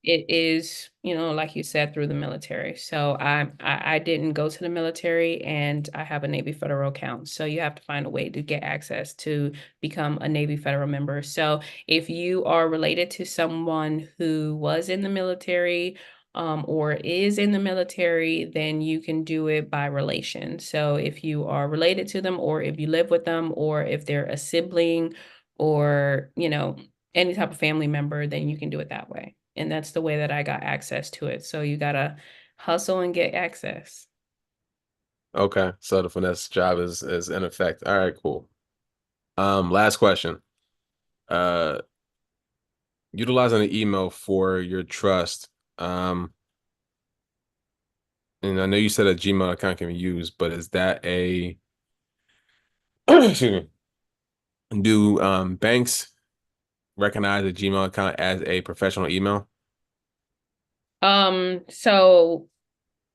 it is, like you said, through the military. So I didn't go to the military, and I have a Navy Federal account. So you have to find a way to get access to become a Navy Federal member. So if you are related to someone who was in the military, or is in the military, then you can do it by relation. So if you are related to them, or if you live with them, or if they're a sibling, or, any type of family member, then you can do it that way. And that's the way that I got access to it. So you gotta hustle and get access. Okay. So the finesse job is in effect. All right, cool. Last question. Uh, Utilizing the email for your trust. And I know you said a Gmail account can be used, but is that a excuse me. Do banks recognize a Gmail account as a professional email? So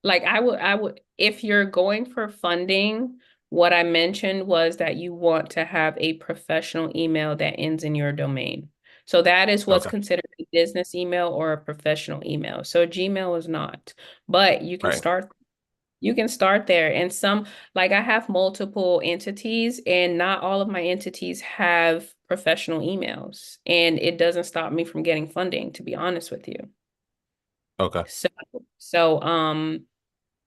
like I would, if you're going for funding What I mentioned was that you want to have a professional email that ends in your domain. So that is what's Okay. considered a business email or a professional email. So Gmail is not, but Right. you can start there. And some, like I have multiple entities, and not all of my entities have professional emails. And it doesn't stop me from getting funding, to be honest with you. Okay. So, so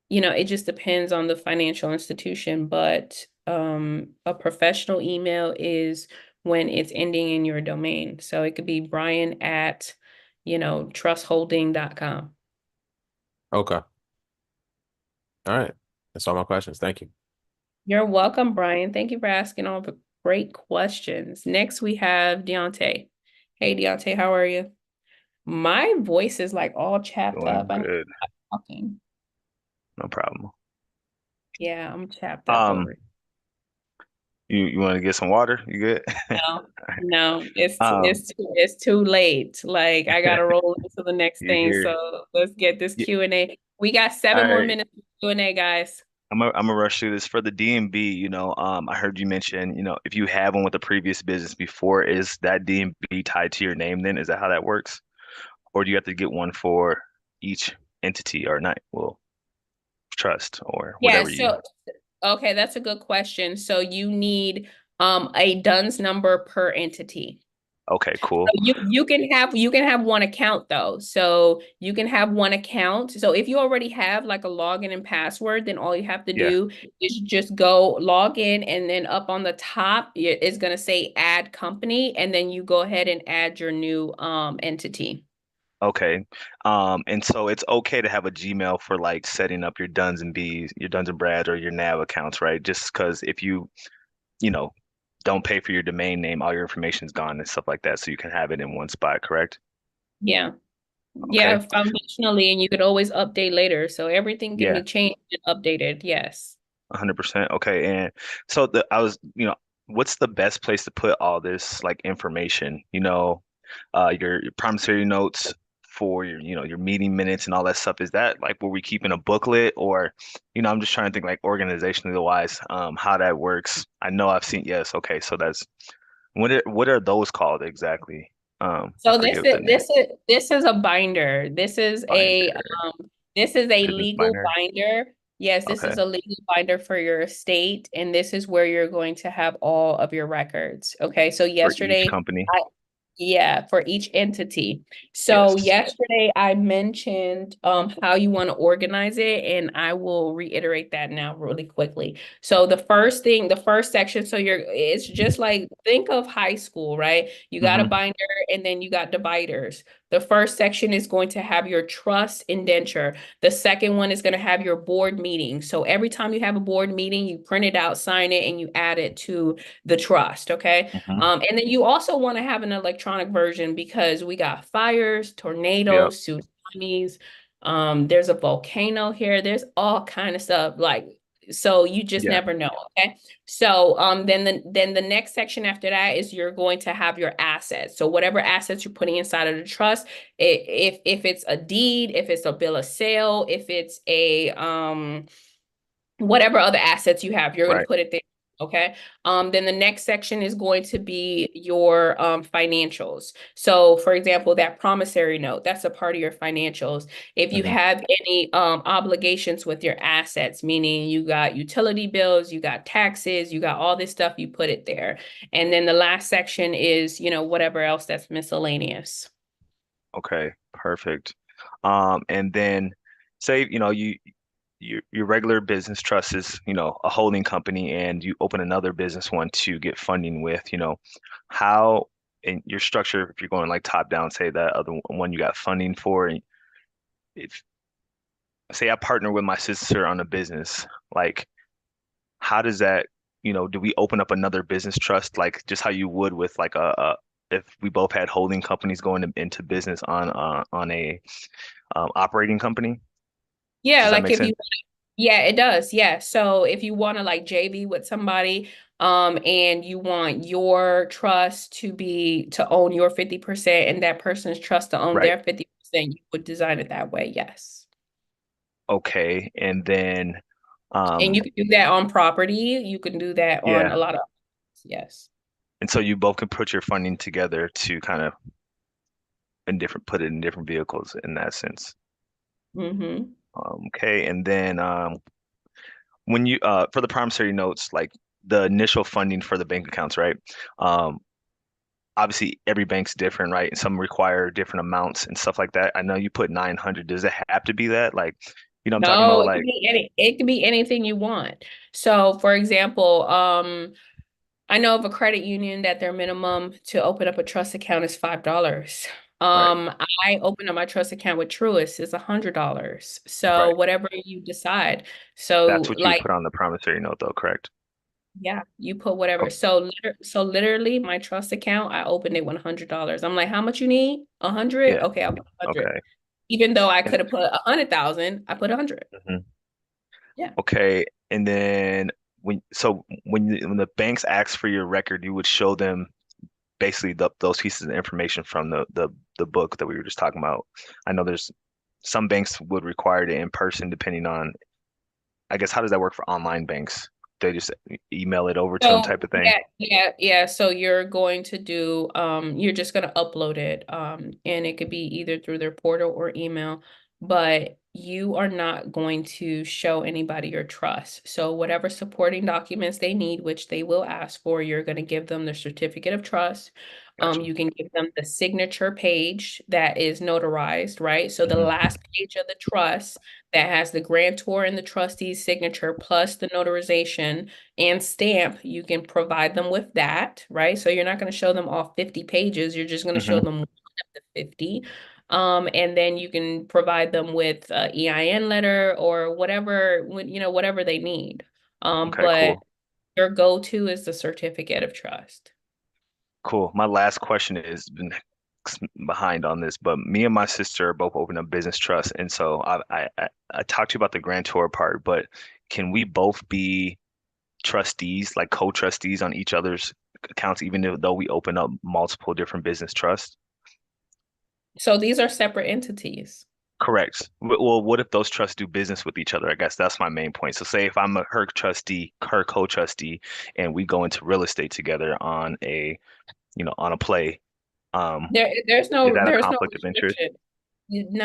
it just depends on the financial institution, but a professional email is when it's ending in your domain. So it could be Brian at, trustholding.com. Okay. All right. That's all my questions. Thank you. You're welcome, Brian. Thank you for asking all the great questions. Next, we have Deontay. Hey, Deontay, how are you? My voice is like all chapped up. Doing I need to good. stop talking. No problem. Yeah, I'm chapped up Um, over it. you want to get some water? You good? No, no, it's Um, it's too, it's too late. Like I gotta roll into the next you thing. here? So let's get this Yeah. Q&A. We got All 7 more right. minutes for Q&A, guys. I'm gonna rush through this for the DMB. I heard you mention, if you have one with a previous business before, is that DMB tied to your name then? Is that how that works? Or do you have to get one for each entity or not? Well, trust or Yeah, whatever you. so okay, that's a good question. So you need a DUNS number per entity. Okay, So cool. you can have one account though. So you can have one account. So if you already have like a login and password, then all you have to Yeah. do is just go log in, and then up on the top it's gonna say add company, and then you go ahead and add your new entity. Okay. And so it's okay to have a Gmail for like setting up your Duns and Bs, your Duns and Brads or your Nav accounts, right? Just because if you know, don't pay for your domain name, all your information's gone and stuff like that. So you can have it in one spot, correct? Yeah. Okay. Yeah, foundationally, and you could always update later. So everything can Yeah, be changed and updated. Yes. 100%. Okay. And so what's the best place to put all this like information? Your promissory notes for your meeting minutes and all that stuff. Is that like where we keep in a booklet or, I'm just trying to think like organizationally wise, how that works. I know I've seen, yes. Okay. So what are those called exactly? I So this forget is the name. this is this is a binder. Binder, This is a business legal binder. binder. Yes, this Okay. is a legal binder for your estate, and this is where you're going to have all of your records. Okay, so For each yesterday company. I yeah, for each entity. So Yes. yesterday I mentioned how you want to organize it, and I will reiterate that now really quickly. So the first section, so it's just like think of high school, right? You got a Hmm. binder and then you got dividers. The first section is going to have your trust indenture. The second one is going to have your board meeting. So every time you have a board meeting, you print it out, sign it, and you add it to the trust, okay? Hmm. And then you also want to have an electronic version because we got fires, Yep. tornadoes, tsunamis. There's a volcano here. There's all kind of stuff like so you just Yeah. never know. Okay. So then the next section after that is you're going to have your assets. So whatever assets you're putting inside of the trust, if it's a deed, if it's a bill of sale, if it's a whatever other assets you have, you're going to Right. put it there. Okay. Then the next section is going to be your financials. So, for example, that promissory note, that's a part of your financials. If you Hmm. have any obligations with your assets, meaning you got utility bills, you got taxes, you got all this stuff, you put it there. And then the last section is, whatever else that's miscellaneous. Okay. Perfect. And then say, your regular business trust is, a holding company and you open another business one to get funding with, how in your structure, if you're going like top down, say that other one you got funding for, and if say I partner with my sister on a business, like how does that, do we open up another business trust like just how you would with like if we both had holding companies going into business on a operating company? Yeah, Does that like make if you sense? Yeah, it does. Yeah. So if you want to like JV with somebody, and you want your trust to own your 50% and that person's trust to own Right. their 50%, you would design it that way. Yes. Okay. And then And you can do that on property. You can do that on Yeah. a lot of, yes. And so you both can put your funding together to kind of put it in different vehicles in that sense. Mm-hmm. Okay. And then when you for the promissory notes, like the initial funding for the bank accounts, right? Um, Obviously every bank's different, right? And some require different amounts and stuff like that. I know you put 900. Does it have to be that? Like, I'm talking No, about it could like, be it could be anything you want. So for example, I know of a credit union that their minimum to open up a trust account is $5. right, I opened up my trust account with Truist is $100. So right. whatever you decide. That's So what you like, put on the promissory note though, correct? yeah, you put Oh, whatever. So literally my trust account, I opened it with $100. I'm like, how much you need? 100? yeah. Okay, I'll put 100. Okay. Even though I And could have put 100,000, I put 100. mhm. Yeah. Okay. And then when the banks ask for your record, you would show them basically those pieces of information from the book that we were just talking about. I know there's some banks would require it in person depending on, I guess, how does that work for online banks? They just email it over to them So type of thing. yeah. So you're going to do you're just gonna upload it. And it could be either through their portal or email, but you are not going to show anybody your trust. So whatever supporting documents they need, which they will ask for, you're gonna give them the certificate of trust. Gotcha. You can give them the signature page that is notarized, right? So the Hmm. last page of the trust that has the grantor and the trustee's signature plus the notarization and stamp, you can provide them with that, right? So you're not going to show them all 50 pages. You're just going to show Hmm. them one of the 50. And then you can provide them with EIN letter or whatever, whatever they need. Okay, But cool. your go-to is the certificate of trust. Cool. My last question is been behind on this, but me and my sister are both open a business trust, and so I talked to you about the grantor part, but can we both be trustees, like co-trustees on each other's accounts, even though we open up multiple different business trusts? So these are separate entities. Correct. Well, what if those trusts do business with each other? I guess that's my main point. So say if I'm her trustee, her co-trustee, and we go into real estate together on on a play, um, There's is no that a there's no conflict of interest? restriction.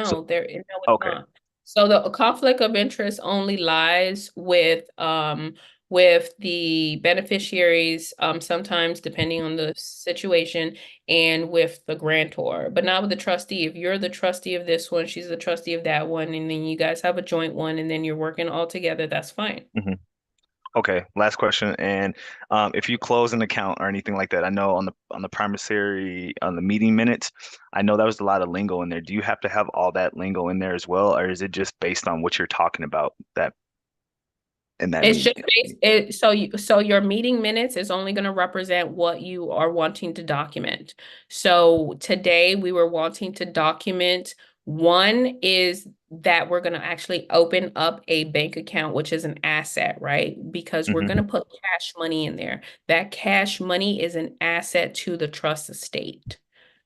So, No, it's okay. not. So the conflict of interest only lies with the beneficiaries, sometimes depending on the situation, and with the grantor, but not with the trustee. If you're the trustee of this one, she's the trustee of that one, and then you guys have a joint one, and then you're working all together, that's fine. Hmm. Okay, last question. And if you close an account or anything like that, I know on the promissory on the meeting minutes, I know that was a lot of lingo in there. Do you have to have all that lingo in there as well, or is it just based on what you're talking about that in that It's just meeting? so your meeting minutes is only going to represent what you are wanting to document. So today we were wanting to document one is that we're going to actually open up a bank account, which is an asset, right? Because we're Hmm. going to put cash money in there. That cash money is an asset to the trust estate.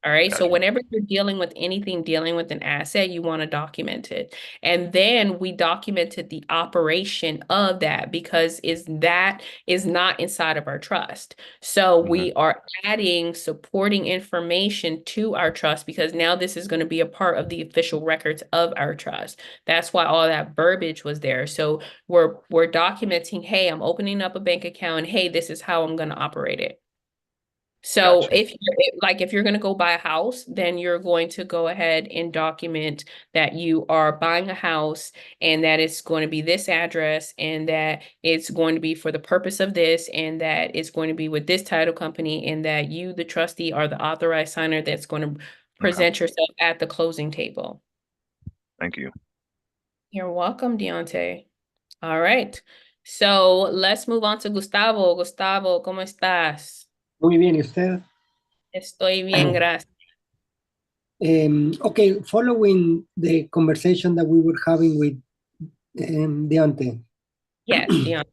All right. So Gotcha. whenever you're dealing with anything dealing with an asset, you want to document it. And then we documented the operation of that because that is not inside of our trust. So Hmm. we are adding supporting information to our trust because now this is going to be a part of the official records of our trust. That's why all that verbiage was there. So we're documenting, hey, I'm opening up a bank account, and hey, this is how I'm going to operate it. So Gotcha. if you're going to go buy a house, then you're going to go ahead and document that you are buying a house and that it's going to be this address and that it's going to be for the purpose of this and that it's going to be with this title company and that you, the trustee, are the authorized signer that's going to Okay. present yourself at the closing table. Thank you. You're welcome, Deontay. All right. So let's move on to Gustavo. Gustavo, ¿cómo estás? Muy bien, ¿y usted? Estoy bien, gracias. Okay, following the conversation that we were having with Deontay, Yes, Deontay.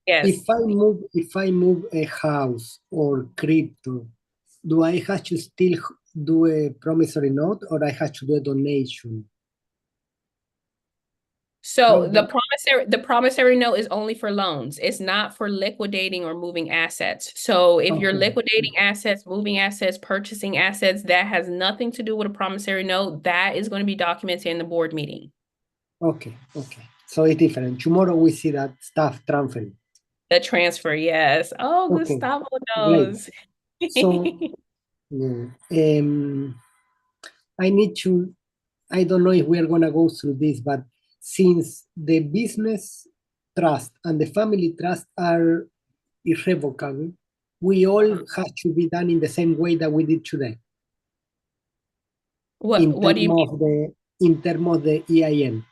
Yes. if I move a house or crypto, do I have to still do a promissory note or I have to do a donation? So How the do- promissory note is only for loans. It's not for liquidating or moving assets. So if you're Okay. liquidating assets, moving assets, purchasing assets, that has nothing to do with a promissory note. That is going to be documented in the board meeting. Okay. So it's different. Tomorrow we see that stuff transferring. The transfer, yes. Oh, Okay, Gustavo great. knows. So I need to, I don't know if we're gonna go through this, but since the business trust and the family trust are irrevocable, we all have to be done in the same way that we did today. What do you mean? In terms of the EIN.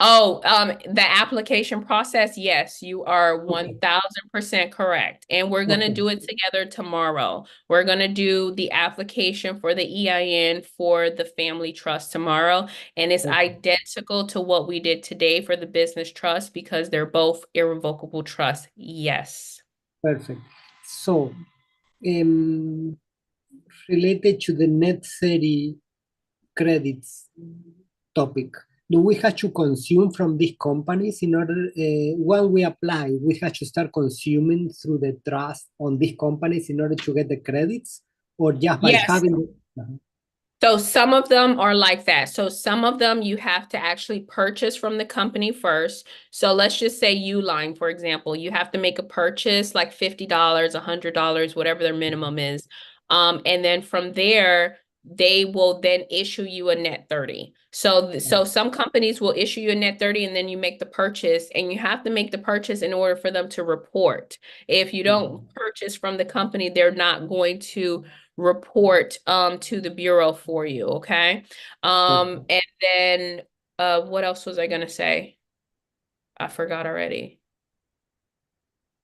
Oh, the application process, yes, you are Okay. 1000% correct. And we're gonna Okay. do it together tomorrow. We're gonna do the application for the EIN for the family trust tomorrow. And it's Okay. identical to what we did today for the business trust because they're both irrevocable trusts. Yes. Perfect. So, related to the net 30 credits topic, do we have to consume from these companies in order, when we apply, we have to start consuming through the trust on these companies in order to get the credits, or just by Yes. having? So some of them are like that. So some of them you have to actually purchase from the company first. So let's just say Uline, for example, you have to make a purchase like $50, $100, whatever their minimum is. And then from there, they will then issue you a net 30. So some companies will issue you a net 30 and then you make the purchase, and you have to make the purchase in order for them to report. If you don't purchase from the company, they're not going to report to the bureau for you, okay? And then what else was I gonna say? I forgot already.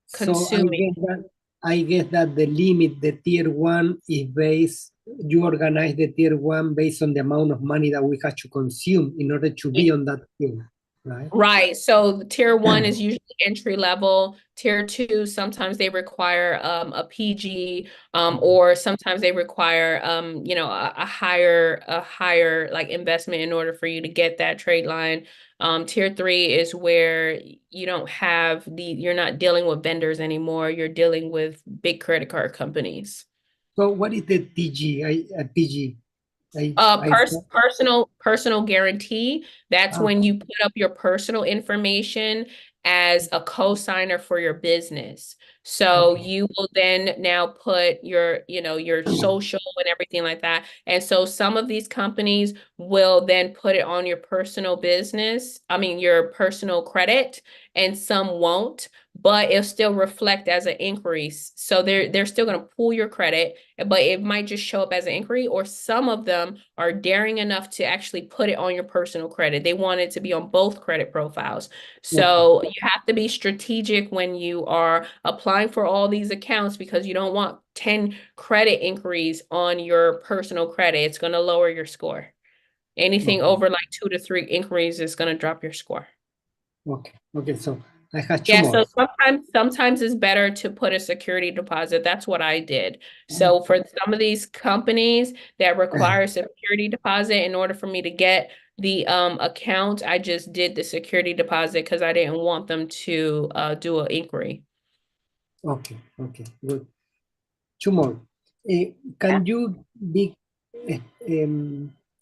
So Consuming. I guess that the limit, the tier one, is based, you organize the tier one based on the amount of money that we have to consume in order to be on that tier, right? Right. So tier one is usually entry level. Tier two, sometimes they require a PG, or sometimes they require a higher like investment in order for you to get that trade line. Tier three is where you don't have you're not dealing with vendors anymore. You're dealing with big credit card companies. So what is the PG? PG? I Personal guarantee. That's when you put up your personal information as a co-signer for your business. So Okay. you will then now put your social and everything like that. And so some of these companies will then put it on your personal business, I mean your personal credit, and some won't, but it'll still reflect as an increase. So they're still going to pull your credit, but it might just show up as an inquiry, or some of them are daring enough to actually put it on your personal credit. They want it to be on both credit profiles. So you have to be strategic when you are applying for all these accounts, because you don't want 10 credit inquiries on your personal credit. It's going to lower your score. Anything over like 2 to 3 inquiries is going to drop your score. Okay, so I have two Yeah, more. so sometimes it's better to put a security deposit. That's what I did. So for some of these companies that require a security deposit, in order for me to get the account, I just did the security deposit because I didn't want them to do an inquiry. Okay, good. Two more. Can you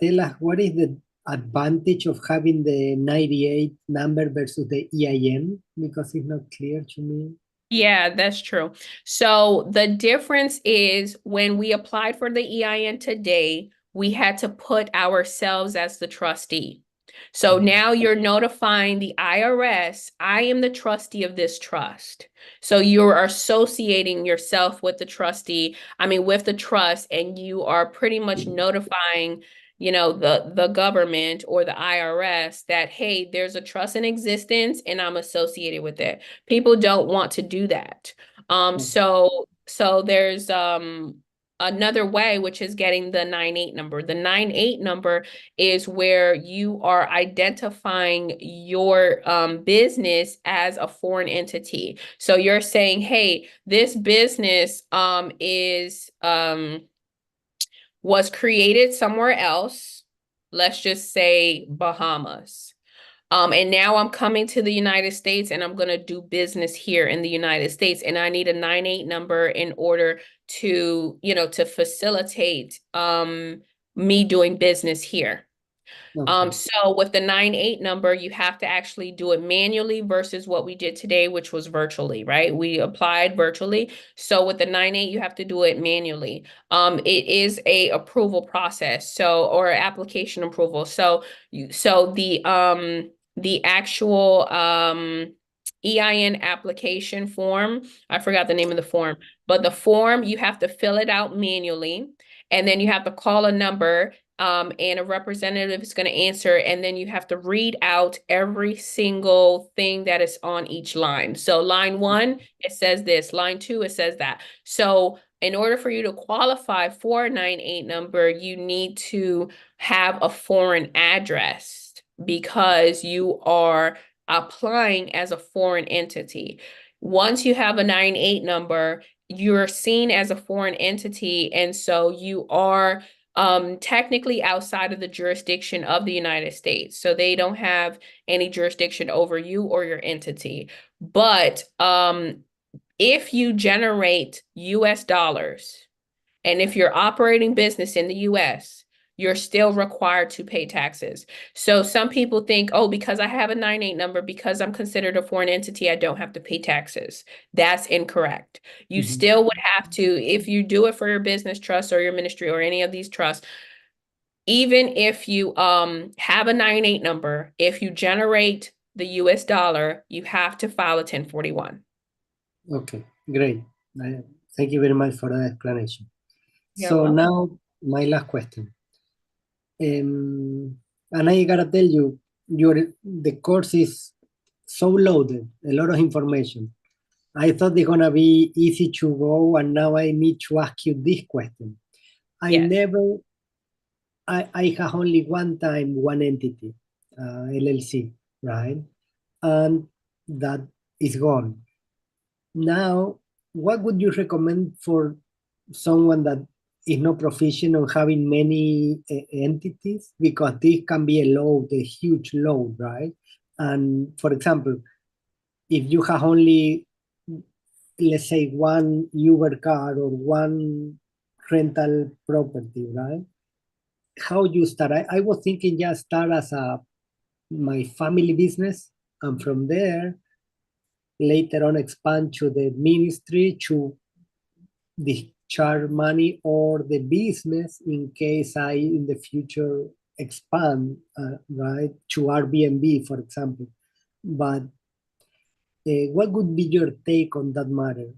tell us what is the advantage of having the 98 number versus the EIN? Because it's not clear to me. Yeah, that's true. So the difference is when we applied for the EIN today, we had to put ourselves as the trustee. So now you're notifying the IRS, I am the trustee of this trust. So you're associating yourself with the trustee, with the trust, and you are pretty much notifying, the government or the IRS that, hey, there's a trust in existence and I'm associated with it. People don't want to do that. So there's another way, which is getting the 98 number. The 98 number is where you are identifying your business as a foreign entity. So you're saying, hey, this business was created somewhere else. Let's just say Bahamas. And now I'm coming to the United States and I'm going to do business here in the United States. And I need a 98 number in order to, to facilitate me doing business here. Okay. So with the 98 number, you have to actually do it manually versus what we did today, which was virtually, right? We applied virtually. So with the 98, you have to do it manually. It is a approval process, so or application approval. So the actual EIN application form, I forgot the name of the form, but the form you have to fill it out manually, and then you have to call a number and a representative is going to answer, and then you have to read out every single thing that is on each line. So line 1, it says this. Line 2, it says that. So in order for you to qualify for a 98 number, you need to have a foreign address because you are applying as a foreign entity. Once you have a 98 number, you're seen as a foreign entity, and so you are technically outside of the jurisdiction of the United States. So they don't have any jurisdiction over you or your entity. But if you generate US dollars, and if you're operating business in the US, you're still required to pay taxes. So some people think, oh, because I have a 98 number, because I'm considered a foreign entity, I don't have to pay taxes. That's incorrect. You still would have to, if you do it for your business trust or your ministry or any of these trusts, even if you have a 98 number, if you generate the US dollar, you have to file a 1041. Okay, great. Thank you very much for the explanation. You're So welcome. now my last question. And I gotta tell you, the course is so loaded, a lot of information. I thought it's gonna be easy to go, and now I need to ask you this question. Yes. I have only one time one entity, LLC, right? And that is gone. Now, what would you recommend for someone that is not proficient on having many entities? Because this can be a huge load, right? And for example, if you have only, let's say, one Uber car or one rental property, right? How you start? I was thinking just start as my family business, and from there later on expand to the ministry to discharge money or the business in case I in the future expand, right, to Airbnb, for example. But what would be your take on that matter,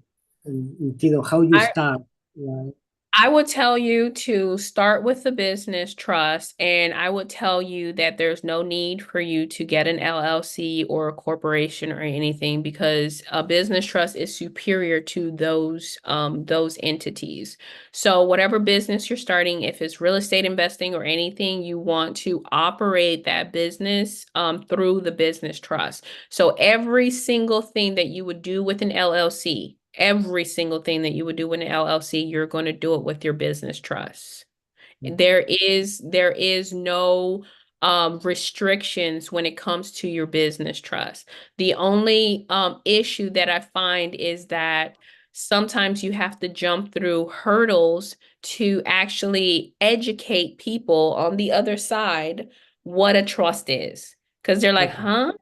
instead of how you I, start, right? I would tell you to start with the business trust, and I would tell you that there's no need for you to get an LLC or a corporation or anything, because a business trust is superior to those entities. So whatever business you're starting, if it's real estate investing or anything, you want to operate that business through the business trust. So every single thing that you would do with an LLC, every single thing that you would do with an LLC, you're going to do it with your business trust. There is no restrictions when it comes to your business trust. The only issue that I find is that sometimes you have to jump through hurdles to actually educate people on the other side what a trust is. Because they're like, Okay. huh?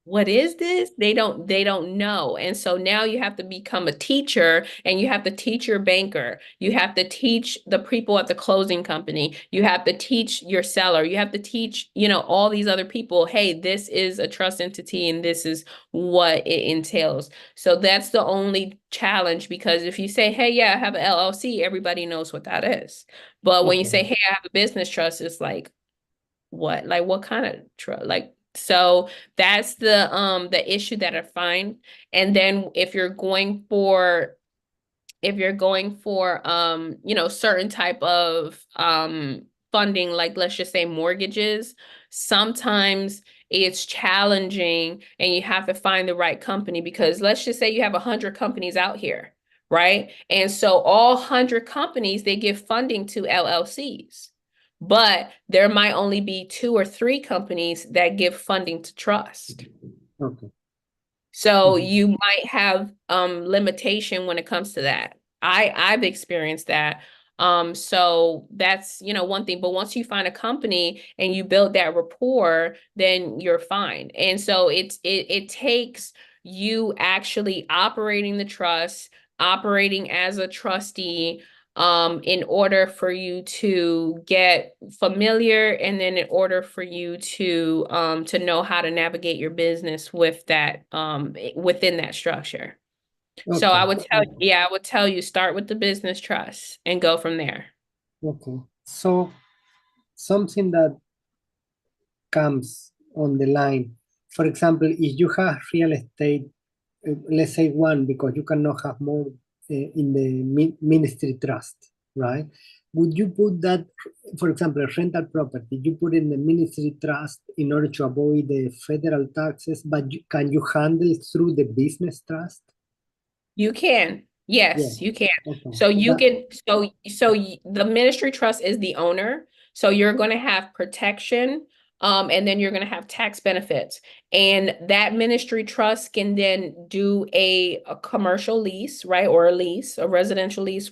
What is this? They don't know. And so now you have to become a teacher, and you have to teach your banker. You have to teach the people at the closing company. You have to teach your seller. You have to teach, all these other people, hey, this is a trust entity and this is what it entails. So that's the only challenge, because if you say, hey, yeah, I have an LLC, everybody knows what that is. But when you say, Okay. hey, I have a business trust, it's like, what? Like, what kind of trust? Like, so that's the issue that I find. And then if you're going for certain type of funding, like let's just say mortgages, sometimes it's challenging and you have to find the right company, because let's just say you have 100 companies out here, right? And so all 100 companies, they give funding to LLCs. but there might only be 2 or 3 companies that give funding to trust. Okay. So Mhm. you might have limitation when it comes to that. I've experienced that. So that's, one thing. But once you find a company and you build that rapport, then you're fine. And so it takes you actually operating the trust, operating as a trustee, in order for you to get familiar, and then in order for you to know how to navigate your business with that within that structure. So I Okay. would tell I would tell you, start with the business trust and go from there. Okay. So something that comes on the line, for example, if you have real estate, let's say one, because you cannot have more in the ministry trust, right? Would you put that, for example, a rental property, you put in the ministry trust in order to avoid the federal taxes, but can you handle through the business trust? You can. Yes, Yeah. you can. Okay. So you can, the ministry trust is the owner. So you're going to have protection, and then you're going to have tax benefits. And that ministry trust can then do a commercial lease, right? Or a residential lease,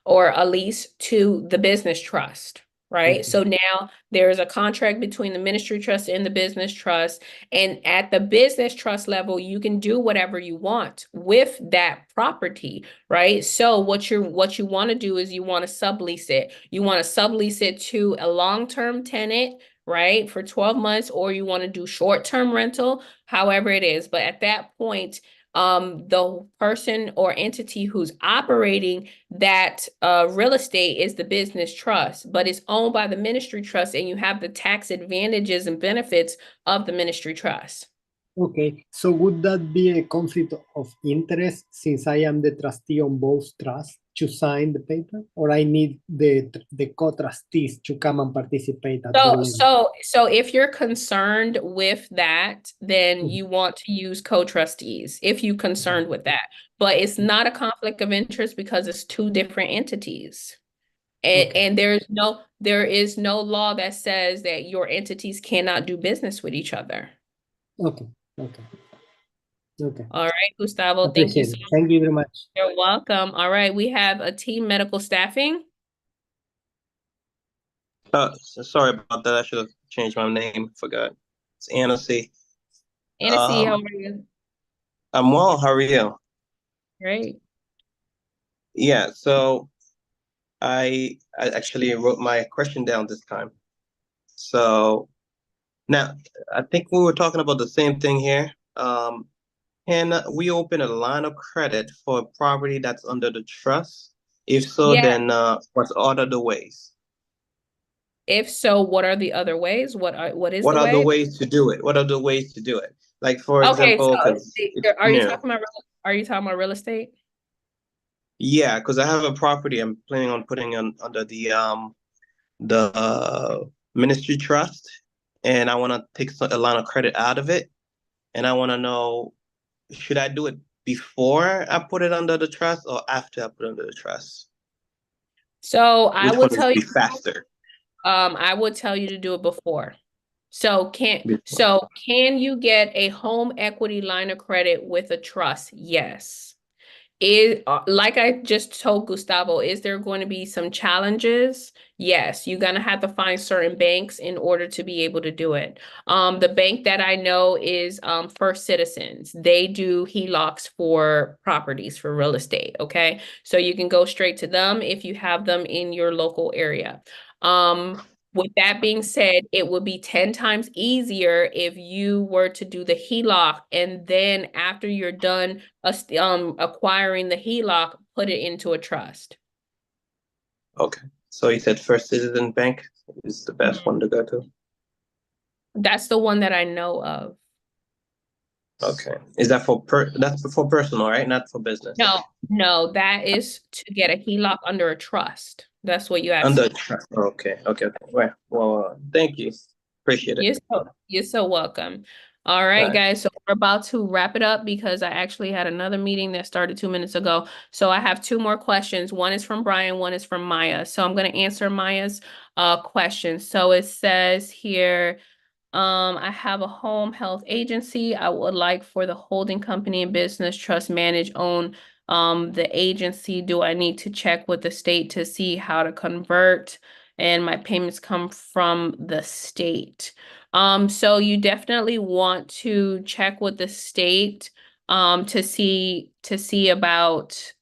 or a lease to the business trust, right? Okay. So now there's a contract between the ministry trust and the business trust. And at the business trust level, you can do whatever you want with that property, right? So what you want to do is you want to sublease it. You want to sublease it to a long-term tenant, right, for 12 months, or you want to do short-term rental, however it is. But at that point, the person or entity who's operating that real estate is the business trust, but it's owned by the ministry trust, and you have the tax advantages and benefits of the ministry trust. Okay, so would that be a conflict of interest since I am the trustee on both trusts to sign the paper, or I need the co-trustees to come and participate at the level? So if you're concerned with that, then Mhm. you want to use co-trustees if you're concerned with that. But it's not a conflict of interest because it's 2 different entities. Okay. And there is no law that says that your entities cannot do business with each other. Okay. Okay. Okay. All right, Gustavo, thank you Appreciate so it. much. Thank you very much. You're welcome. All right, we have a team medical staffing. Sorry about that. I should have changed my name. Forgot. It's Anna C. Anna C, how are you? I'm well. How are you? Great. Yeah. So I actually wrote my question down this time. So now I think we were talking about the same thing here. Can we open a line of credit for a property that's under the trust? If so, Yeah. then what's other the ways? If so, what are the other ways? What is What the are the way? ways to do it? What are the ways to do it? Like for Okay, so example, because it's are you new. talking about real estate? Yeah, because I have a property I'm planning on putting under the ministry trust, and I want to take a line of credit out of it, and I want to know, should I do it before I put it under the trust or after I put it under the trust? So I Which would one tell would you, be faster? I would tell you to do it before. So Before. can you get a home equity line of credit with a trust? Yes. Like I just told Gustavo, is there going to be some challenges? Yes, you're gonna have to find certain banks in order to be able to do it. The bank that I know is First Citizens. They do HELOCs for properties for real estate. Okay, so you can go straight to them if you have them in your local area. With that being said, it would be 10 times easier if you were to do the HELOC, and then after you're done acquiring the HELOC, put it into a trust. Okay. So you said First Citizen Bank is the best one to go to. That's the one that I know of. Okay. Is that that's for personal, right? Not for business. No, that is to get a HELOC under a trust. That's what you asked. Under trust. Okay. Well, thank you. Appreciate it. You're so welcome. All right, Right. guys, so we're about to wrap it up because I actually had another meeting that started 2 minutes ago. So I have two more questions. One is from Brian, one is from Maya. So I'm going to answer Maya's question. So it says here, I have a home health agency. I would like for the holding company and business trust manage own the agency. Do I need to check with the state to see how to convert? And my payments come from the state. So you definitely want to check with the state to see about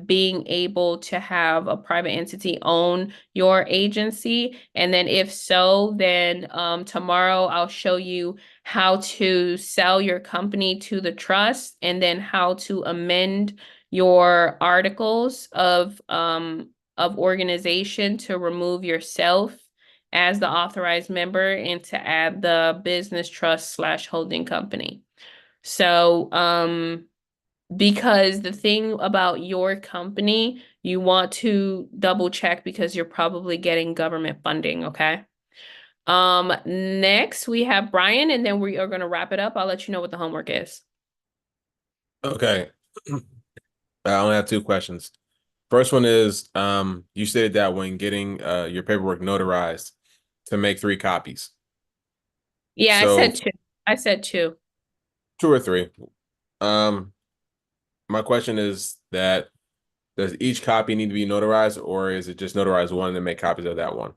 being able to have a private entity own your agency. And then if so, then tomorrow I'll show you how to sell your company to the trust and then how to amend your articles of organization to remove yourself as the authorized member and to add the business trust slash holding company. So, because the thing about your company, you want to double check because you're probably getting government funding, okay? Next we have Brian, and then we are going to wrap it up. I'll let you know what the homework is. Okay. I only have two questions. First one is, you stated that when getting your paperwork notarized to make 3 copies. Yeah, I So said two. I said two. 2 or 3. Um, my question is that does each copy need to be notarized, or is it just notarize one and then make copies of that one?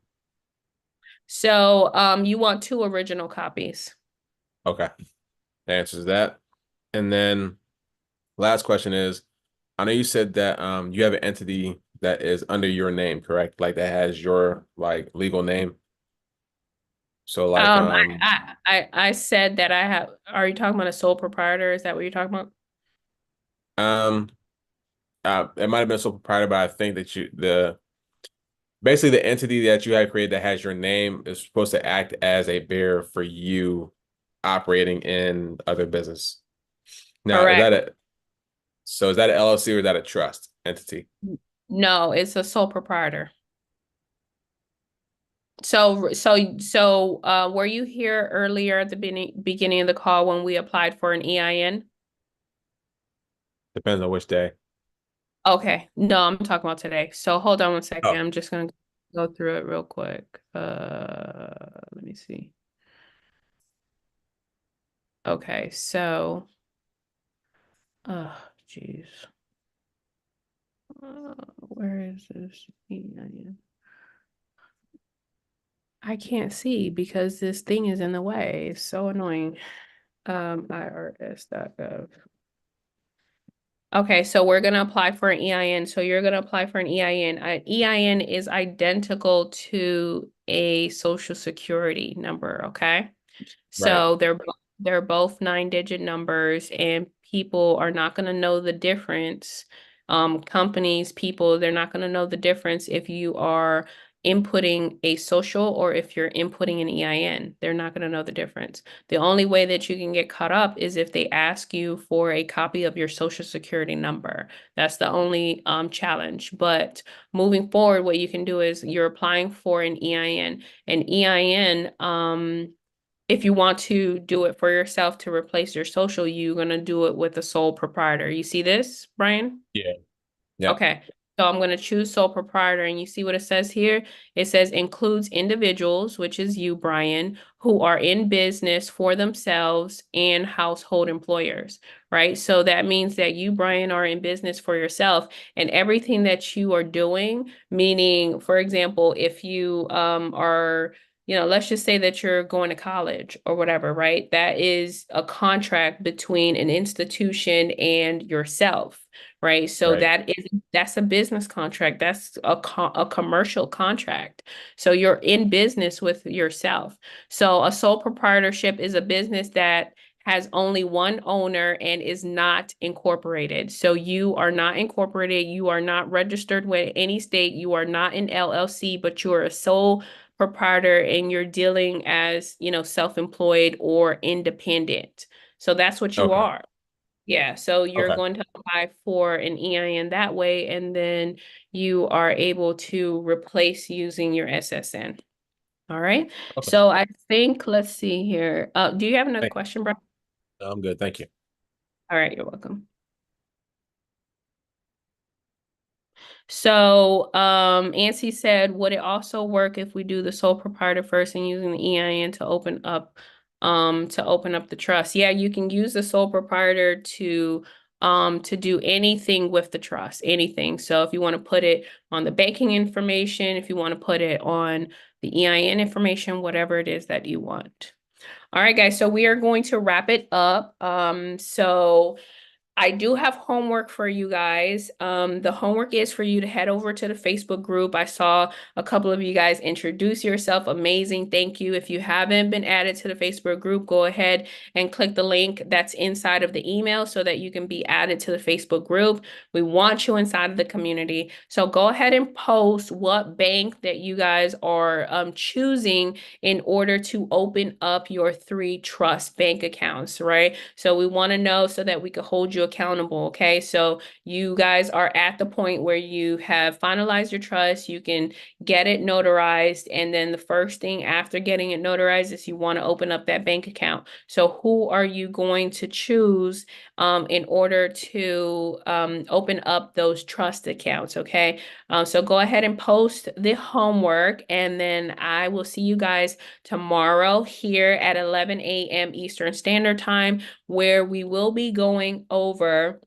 So, you want two original copies. Okay. That answers that. And then last question is, I know you said that you have an entity that is under your name, correct? Like that has your like legal name. So like I said that I have. Are you talking about a sole proprietor? Is that what you're talking about? um it might have been a sole proprietor, but I think that basically the entity that you have created that has your name is supposed to act as a bearer for you operating in other business. Now, Correct. is that an LLC or is that a trust entity? No, it's a sole proprietor. So, were you here earlier at the beginning of the call when we applied for an EIN? Depends on which day. Okay, no, I'm talking about today. So hold on one second. Oh, I'm just gonna go through it real quick. Let me see. Okay, so, oh, geez. Where is this EIN? I can't see because this thing is in the way. It's so annoying. IRS.gov. Okay, so we're going to apply for an EIN. So you're going to apply for an EIN. An EIN is identical to a social security number, okay? right. So they're both 9-digit numbers and people are not going to know the difference. Companies, people, they're not going to know the difference if you are inputting a social or if you're inputting an EIN. They're not going to know the difference. The only way that you can get caught up is if they ask you for a copy of your social security number. That's the only challenge. But moving forward, what you can do is you're applying for an EIN. An EIN, if you want to do it for yourself to replace your social, you're going to do it with a sole proprietor. You see this, Brian? Yeah. Yeah. Okay. So I'm going to choose sole proprietor and you see what it says here? It says includes individuals, which is you, Brian, who are in business for themselves and household employers, right? So that means that you, Brian, are in business for yourself and everything that you are doing, meaning, for example, if you are let's just say that you're going to college or whatever, right? That is a contract between an institution and yourself, right? So Right. that's a business contract. That's a commercial contract. So you're in business with yourself. So a sole proprietorship is a business that has only one owner and is not incorporated. So you are not incorporated. You are not registered with any state. You are not an LLC, but you are a sole proprietor and you're dealing as, self-employed or independent. So that's what you Okay. are. Yeah, so you're Okay. going to apply for an EIN that way, and then you are able to replace using your SSN. All right. Okay. So I think, let's see here. Do you have another Thank- question, bro? I'm good. Thank you. All right, you're welcome. So, Ansi said, would it also work if we do the sole proprietor first and using the EIN to open up the trust? Yeah, you can use the sole proprietor to do anything with the trust, anything. So if you want to put it on the banking information, if you want to put it on the EIN information, whatever it is that you want. All right, guys, so we are going to wrap it up. So I do have homework for you guys. The homework is for you to head over to the Facebook group. I saw a couple of you guys introduce yourself. Amazing. Thank you. If you haven't been added to the Facebook group, go ahead and click the link that's inside of the email so that you can be added to the Facebook group. We want you inside of the community. So go ahead and post what bank that you guys are choosing in order to open up your 3 trust bank accounts, right? So we want to know so that we can hold you accountable, okay? So you guys are at the point where you have finalized your trust, you can get it notarized, and then the first thing after getting it notarized is you want to open up that bank account. So who are you going to choose in order to open up those trust accounts, okay? So go ahead and post the homework, and then I will see you guys tomorrow here at 11 a.m. Eastern Standard Time, where we will be going over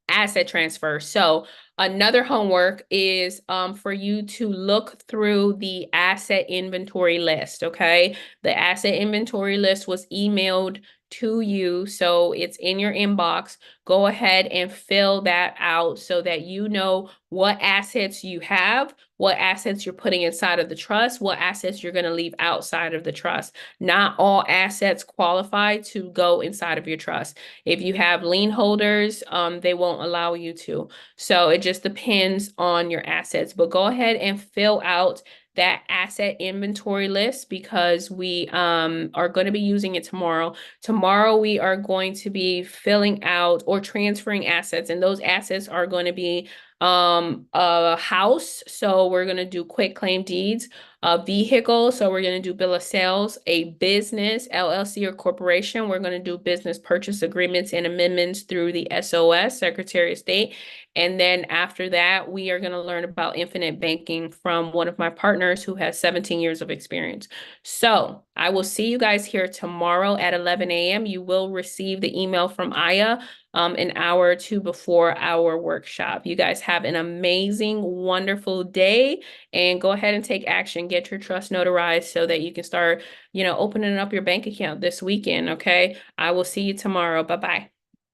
asset transfer. So another homework is for you to look through the asset inventory list, okay? The asset inventory list was emailed to you, so it's in your inbox. Go ahead and fill that out so that you know what assets you have, what assets you're putting inside of the trust, what assets you're going to leave outside of the trust. Not all assets qualify to go inside of your trust. If you have lien holders, they won't allow you to. So it just depends on your assets. But go ahead and fill out that asset inventory list because we are going to be using it tomorrow. Tomorrow we are going to be filling out or transferring assets, and those assets are going to be a house. So we're going to do quit claim deeds, a vehicle. So we're going to do bill of sales, a business, LLC or corporation. We're going to do business purchase agreements and amendments through the SOS, Secretary of State. And then after that, we are going to learn about infinite banking from one of my partners who has 17 years of experience. So I will see you guys here tomorrow at 11 a.m. You will receive the email from Aya an hour or two before our workshop. You guys have an amazing, wonderful day, and go ahead and take action. Get your trust notarized so that you can start, opening up your bank account this weekend, okay? I will see you tomorrow. Bye-bye.